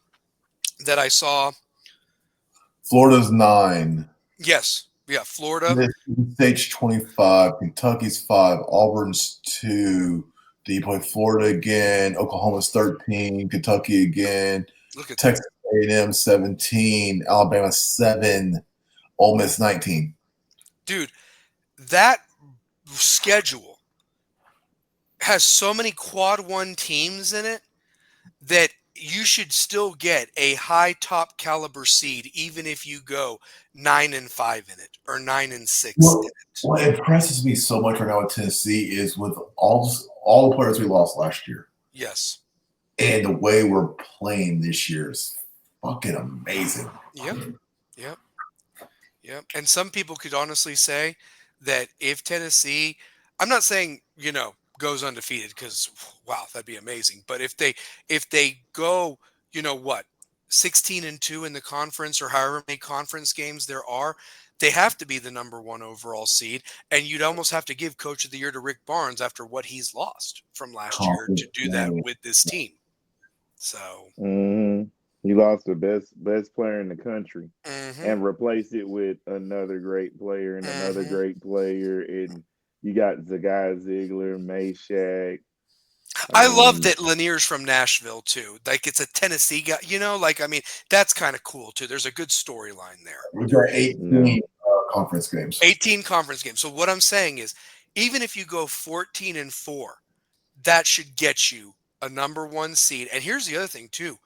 that I saw. Florida's 9. Yes. Yeah, Florida. State's 25. Kentucky's 5. Auburn's 2. Then you play Florida again. Oklahoma's 13. Kentucky again. Look at Texas A&M 17. Alabama 7. Ole Miss 19. Dude, that schedule has so many quad 1 teams in it that you should still get a high top caliber seed even if you go 9-5 in it or 9-6 in it. What impresses me so much right now with Tennessee is with all the players we lost last year. Yes. And the way we're playing this year is fucking amazing. Yep. And some people could honestly say that if Tennessee I'm not saying, goes undefeated because, wow, that'd be amazing. But if they go, 16-2 in the conference or however many conference games there are, they have to be the number one overall seed. And you'd almost have to give Coach of the Year to Rick Barnes after what he's lost from last year to do that with this team. So he lost the best player in the country mm-hmm. and replaced it with another great player and another great player. And you got Zagai Ziegler, Meshack. I love that Lanier's from Nashville too. Like it's a Tennessee guy, that's kind of cool too. There's a good storyline there. We've got 18 conference games. 18 conference games. So what I'm saying is, even if you go 14-4, that should get you a number one seed. And here's the other thing too.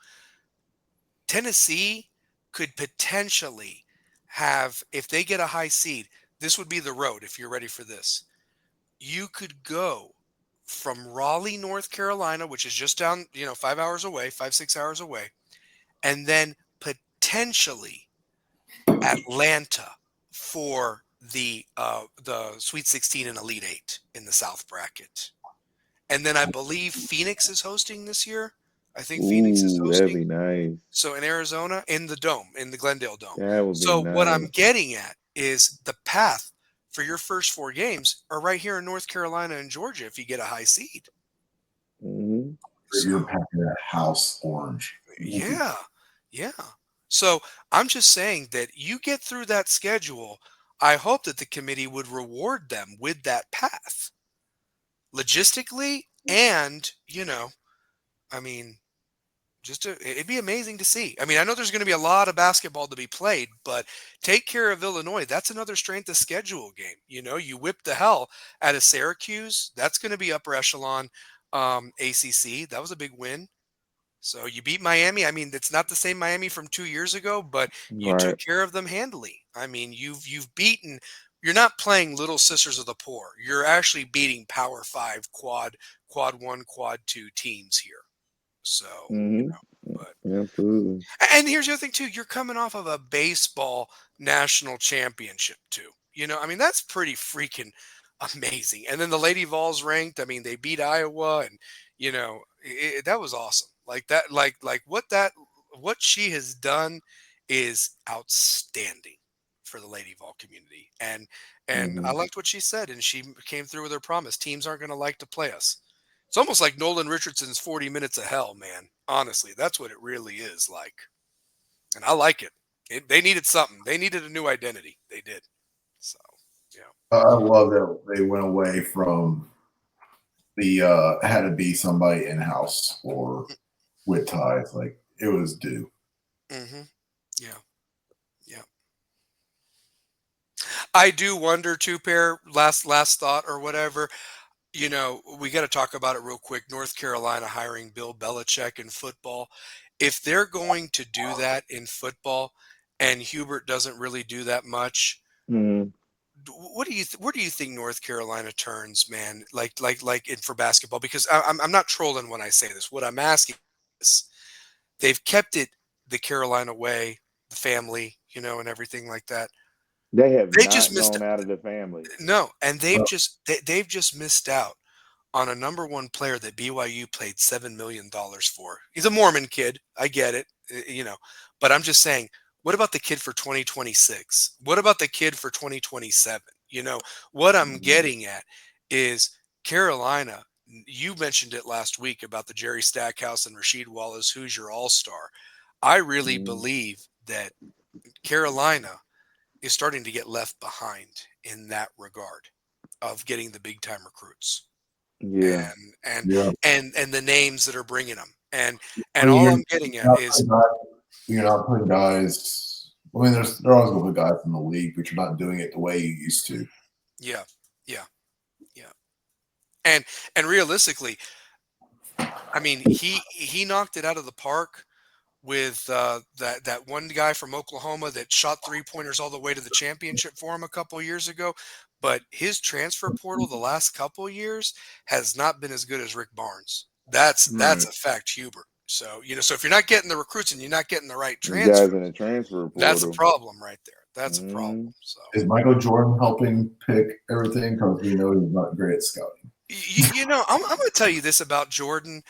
Tennessee could potentially have, if they get a high seed, this would be the road if you're ready for this. You could go from Raleigh, North Carolina, which is just down, 5 hours away, 5-6 hours away, and then potentially Atlanta for the Sweet 16 and Elite 8 in the South bracket. And then I believe Phoenix is hosting this year. I think Phoenix is hosting. That'd be nice. So in Arizona, in the dome, in the Glendale Dome. That would be so nice. What I'm getting at is the path for your first 4 games are right here in North Carolina and Georgia if you get a high seed. Mm-hmm. So you're packing a house orange. Yeah. So I'm just saying that you get through that schedule. I hope that the committee would reward them with that path. Logistically and, it'd be amazing to see. I know there's going to be a lot of basketball to be played, but take care of Illinois. That's another strength of schedule game. You whip the hell out of Syracuse. That's going to be upper echelon ACC. That was a big win. So you beat Miami. It's not the same Miami from 2 years ago, but you took care of them handily. You've beaten. You're not playing Little Sisters of the Poor. You're actually beating Power 5 quad 1, quad 2 teams here. So, absolutely. And here's the other thing too. You're coming off of a baseball national championship too. That's pretty freaking amazing. And then the Lady Vols ranked. They beat Iowa, and that was awesome. Like that, like what she has done is outstanding for the Lady Vol community. And I liked what she said, and she came through with her promise. Teams aren't going to like to play us. It's almost like Nolan Richardson's 40 Minutes of Hell, man. Honestly, that's what it really is like. And I like it. They needed something. They needed a new identity. They did. So, yeah. I love that they went away from the had to be somebody in-house or with ties. Like, it was due. Mm-hmm. Yeah. I do wonder, too, Pair, last thought or whatever. We got to talk about it real quick. North Carolina hiring Bill Belichick in football. If they're going to do that in football, and Hubert doesn't really do that much, where do you think North Carolina turns, man? Like for basketball? Because I'm not trolling when I say this. What I'm asking is, they've kept it the Carolina way, the family, and everything like that. They just missed gone out of the family. No, and they've just missed out on a number one player that BYU paid $7 million for. He's a Mormon kid. I get it, but I'm just saying, what about the kid for 2026? What about the kid for 2027? What I'm getting at is Carolina. You mentioned it last week about the Jerry Stackhouse and Rasheed Wallace, who's your all-star. I really believe that Carolina is starting to get left behind in that regard of getting the big time recruits. Yeah. And the names that are bringing them. And all I'm getting at is you're not putting guys. They're always going to put guys in the league, but you're not doing it the way you used to. Yeah. And realistically, he knocked it out of the park with that one guy from Oklahoma that shot 3-pointers all the way to the championship for him a couple of years ago. But his transfer portal the last couple of years has not been as good as Rick Barnes. That's a fact, Hubert. So, so if you're not getting the recruits and you're not getting the right transfer, guys in the transfer portal, that's a problem right there. That's a problem. So is Michael Jordan helping pick everything? Because we know he's not great at scouting. I'm going to tell you this about Jordan.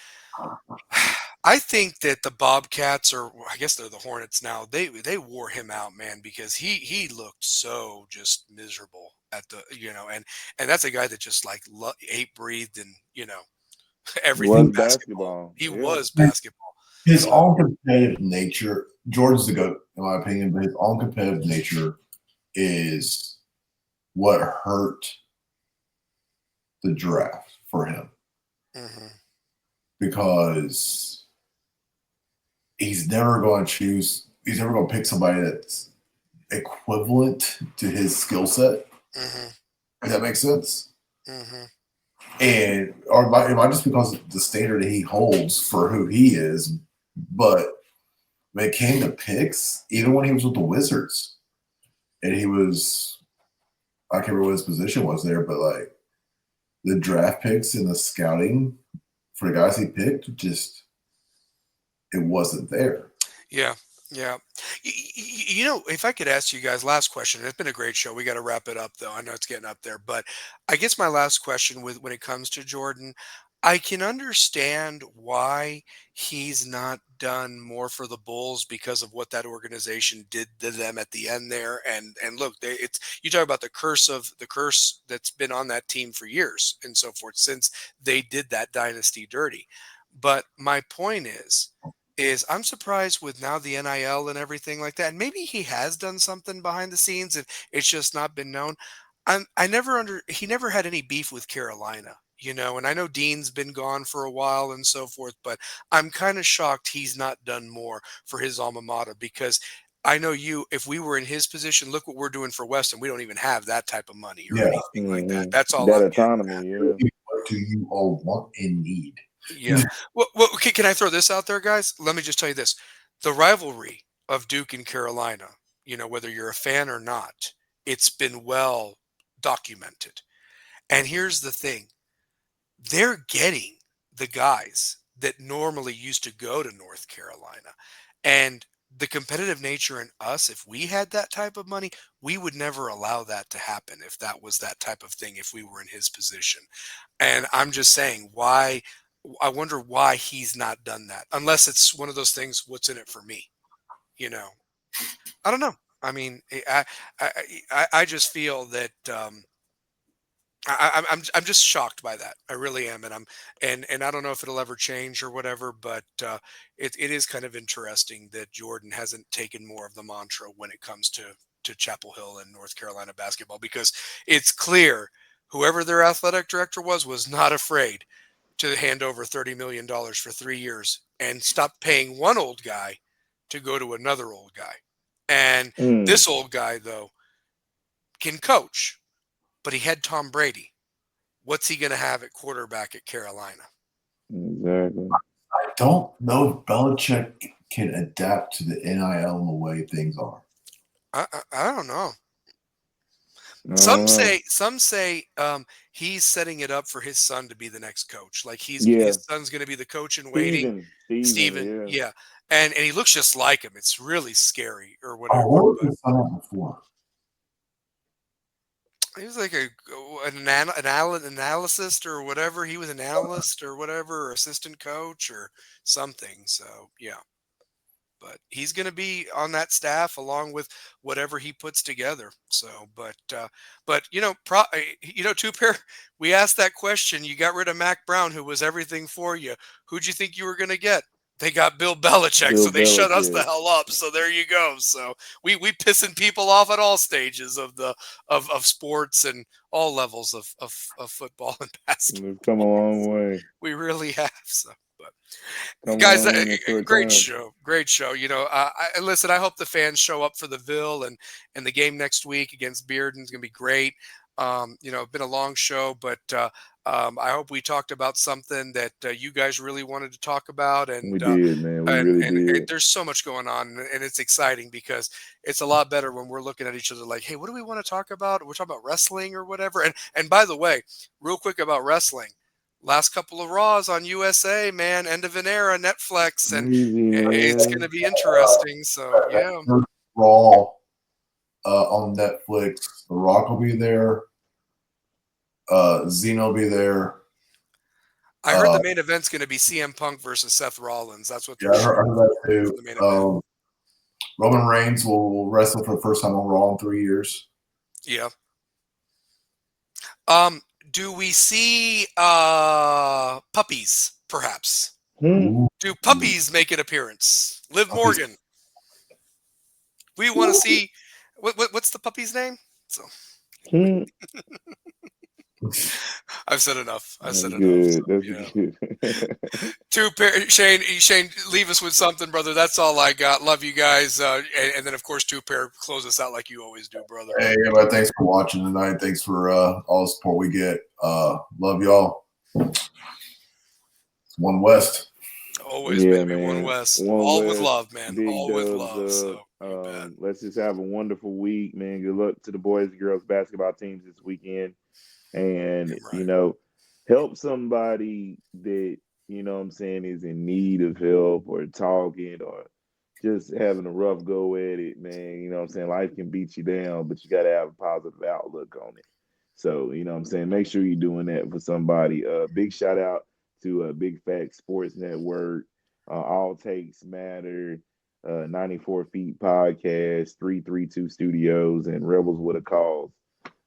I think that the Bobcats, or I guess they're the Hornets now, they wore him out, man, because he looked so just miserable at the and that's a guy that just like ate, breathed, and everything Was basketball. basketball. He Yeah. was basketball. His own competitive nature, Jordan's the GOAT, in my opinion, but his own competitive nature is what hurt the draft for him. Mm-hmm. Because he's never going to pick somebody that's equivalent to his skill set. Mm-hmm. If that makes sense. Mm-hmm. And it might just because of the standard that he holds for who he is, but when it came to picks, even when he was with the Wizards, and I can't remember what his position was there, but like the draft picks and the scouting for the guys he picked, it wasn't there. Yeah. If I could ask you guys, last question. It's been a great show. We got to wrap it up, though. I know it's getting up there, but I guess my last question when it comes to Jordan, I can understand why he's not done more for the Bulls because of what that organization did to them at the end there. And look, you talk about the curse that's been on that team for years and so forth since they did that dynasty dirty. But my point is I'm surprised with now the NIL and everything like that. And maybe he has done something behind the scenes and it's just not been known. He never had any beef with Carolina, and I know Dean's been gone for a while and so forth, but I'm kind of shocked he's not done more for his alma mater because I know if we were in his position, look what we're doing for Weston. We don't even have that type of money or anything like that. That's all that I'm autonomy. Yeah. What do you all want and need? Yeah. Well, okay, can I throw this out there, guys? Let me just tell you this. The rivalry of Duke and Carolina, whether you're a fan or not, it's been well documented. And here's the thing. They're getting the guys that normally used to go to North Carolina. And the competitive nature in us, if we had that type of money, we would never allow that to happen if that was that type of thing, if we were in his position. And I'm just saying, I wonder why he's not done that, unless it's one of those things, what's in it for me? I don't know. I mean, I just feel that I'm just shocked by that. I really am, and I don't know if it'll ever change or whatever, but it is kind of interesting that Jordan hasn't taken more of the mantra when it comes to Chapel Hill and North Carolina basketball, because it's clear whoever their athletic director was not afraid to hand over $30 million for 3 years and stop paying one old guy to go to another old guy. And this old guy, though, can coach, but he had Tom Brady. What's he going to have at quarterback at Carolina? Exactly. I don't know if Belichick can adapt to the NIL and the way things are. I don't know. Some say he's setting it up for his son to be the next coach. Like his son's going to be the coach in waiting. Steven, yeah. And he looks just like him. It's really scary or whatever. What was his son at before? He was like an analyst or whatever. He was an analyst or whatever, or assistant coach or something. So, yeah. But he's going to be on that staff along with whatever he puts together. So, but Two Pair, we asked that question. You got rid of Mac Brown, who was everything for you. Who'd you think you were going to get? They got Bill Belichick, so they shut us the hell up. So there you go. So we pissing people off at all stages of sports and all levels of football and basketball. We've come a long way. We really have. So, but guys, great show. Listen, I hope the fans show up for the Ville and the game next week against Bearden is going to be great. It's been a long show, but I hope we talked about something that you guys really wanted to talk about. And we did, man. We really did. There's so much going on, and it's exciting because it's a lot better when we're looking at each other like, hey, what do we want to talk about? We're talking about wrestling or whatever. And by the way, real quick about wrestling. Last couple of Raws on USA, man. End of an era, Netflix, and it's going to be interesting. So, yeah. Raw on Netflix. The Rock will be there. Zeno will be there. I heard the main event's going to be CM Punk versus Seth Rollins. That's what they're I heard that too. The main event. Roman Reigns will wrestle for the first time on Raw in 3 years. Yeah. Do we see puppies, perhaps? Hmm. Do puppies make an appearance? Liv Morgan. We want to see what's the puppy's name? So I've said enough. That's good. That's good. Shane, leave us with something, brother. That's all I got. Love you guys. And then, of course, Two Pair, close us out like you always do, brother. Hey, everybody, thanks for watching tonight. Thanks for all the support we get. Love y'all. One West. Always, yeah, baby. Man. One West. One all West, with love, man. Big all with love. So, let's just have a wonderful week, man. Good luck to the boys and girls basketball teams this weekend. And, help somebody that, what I'm saying, is in need of help or talking or just having a rough go at it, man. You know what I'm saying? Life can beat you down, but you got to have a positive outlook on it. So, what I'm saying? Make sure you're doing that for somebody. Big shout out to Big Fact Sports Network, All Takes Matter, 94 Feet Podcast, 332 Studios, and Rebels with a Cause.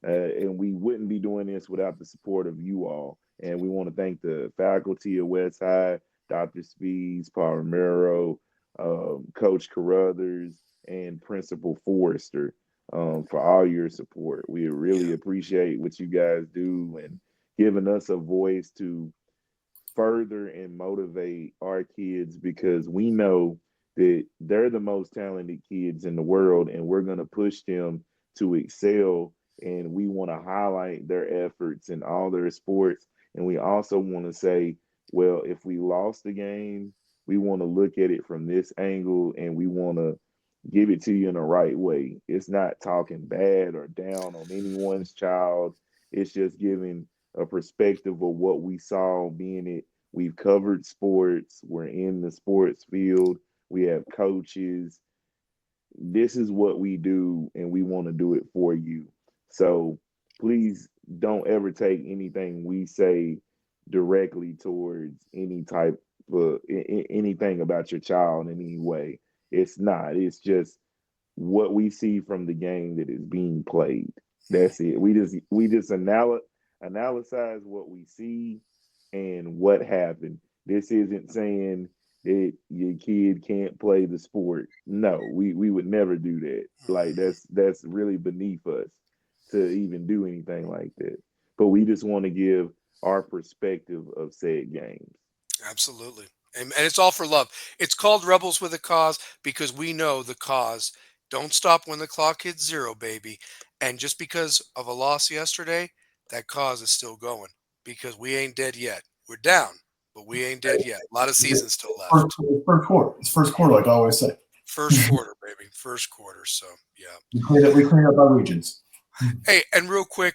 And we wouldn't be doing this without the support of you all. And we want to thank the faculty at West High, Dr. Speeds, Paul Romero, Coach Carruthers, and Principal Forrester for all your support. We really appreciate what you guys do and giving us a voice to further and motivate our kids, because we know that they're the most talented kids in the world, and we're going to push them to excel. And we want to highlight their efforts in all their sports. And we also want to say, well, if we lost the game, we want to look at it from this angle, and we want to give it to you in the right way. It's not talking bad or down on anyone's child. It's just giving a perspective of what we saw, being it. We've covered sports. We're in the sports field. We have coaches. This is what we do, and we want to do it for you. So please don't ever take anything we say directly towards any type of anything about your child in any way. It's not. It's just what we see from the game that is being played. That's it. We just analyze what we see and what happened. This isn't saying that your kid can't play the sport. No, we would never do that. Like that's really beneath us to even do anything like that. But we just want to give our perspective of said games. Absolutely. And it's all for love. It's called Rebels with a Cause because we know the cause. Don't stop when the clock hits zero, baby. And just because of a loss yesterday, that cause is still going because we ain't dead yet. We're down, but we ain't dead yet. A lot of season still left. First quarter. It's first quarter, like I always say. First quarter, baby. First quarter. So, yeah. We clean up our regions. Hey, and real quick,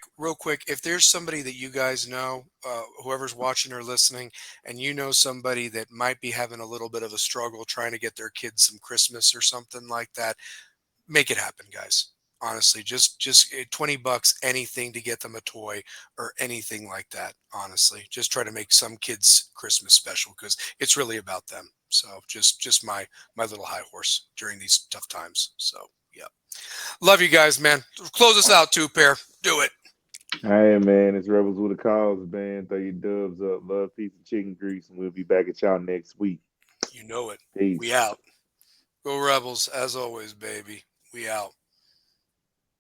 if there's somebody that you guys know, whoever's watching or listening, and you know somebody that might be having a little bit of a struggle trying to get their kids some Christmas or something like that, make it happen, guys. Honestly, just $20, anything to get them a toy or anything like that. Honestly, just try to make some kids Christmas special because it's really about them. So just my little high horse during these tough times. So yeah. Love you guys, man. Close us out, Two Pair. Do it. Hey, man, it's Rebels with a Cause, man. Throw your dubs up. Love, peace, and chicken grease, and we'll be back at y'all next week. You know it. Peace. We out. Go Rebels, as always, baby. We out.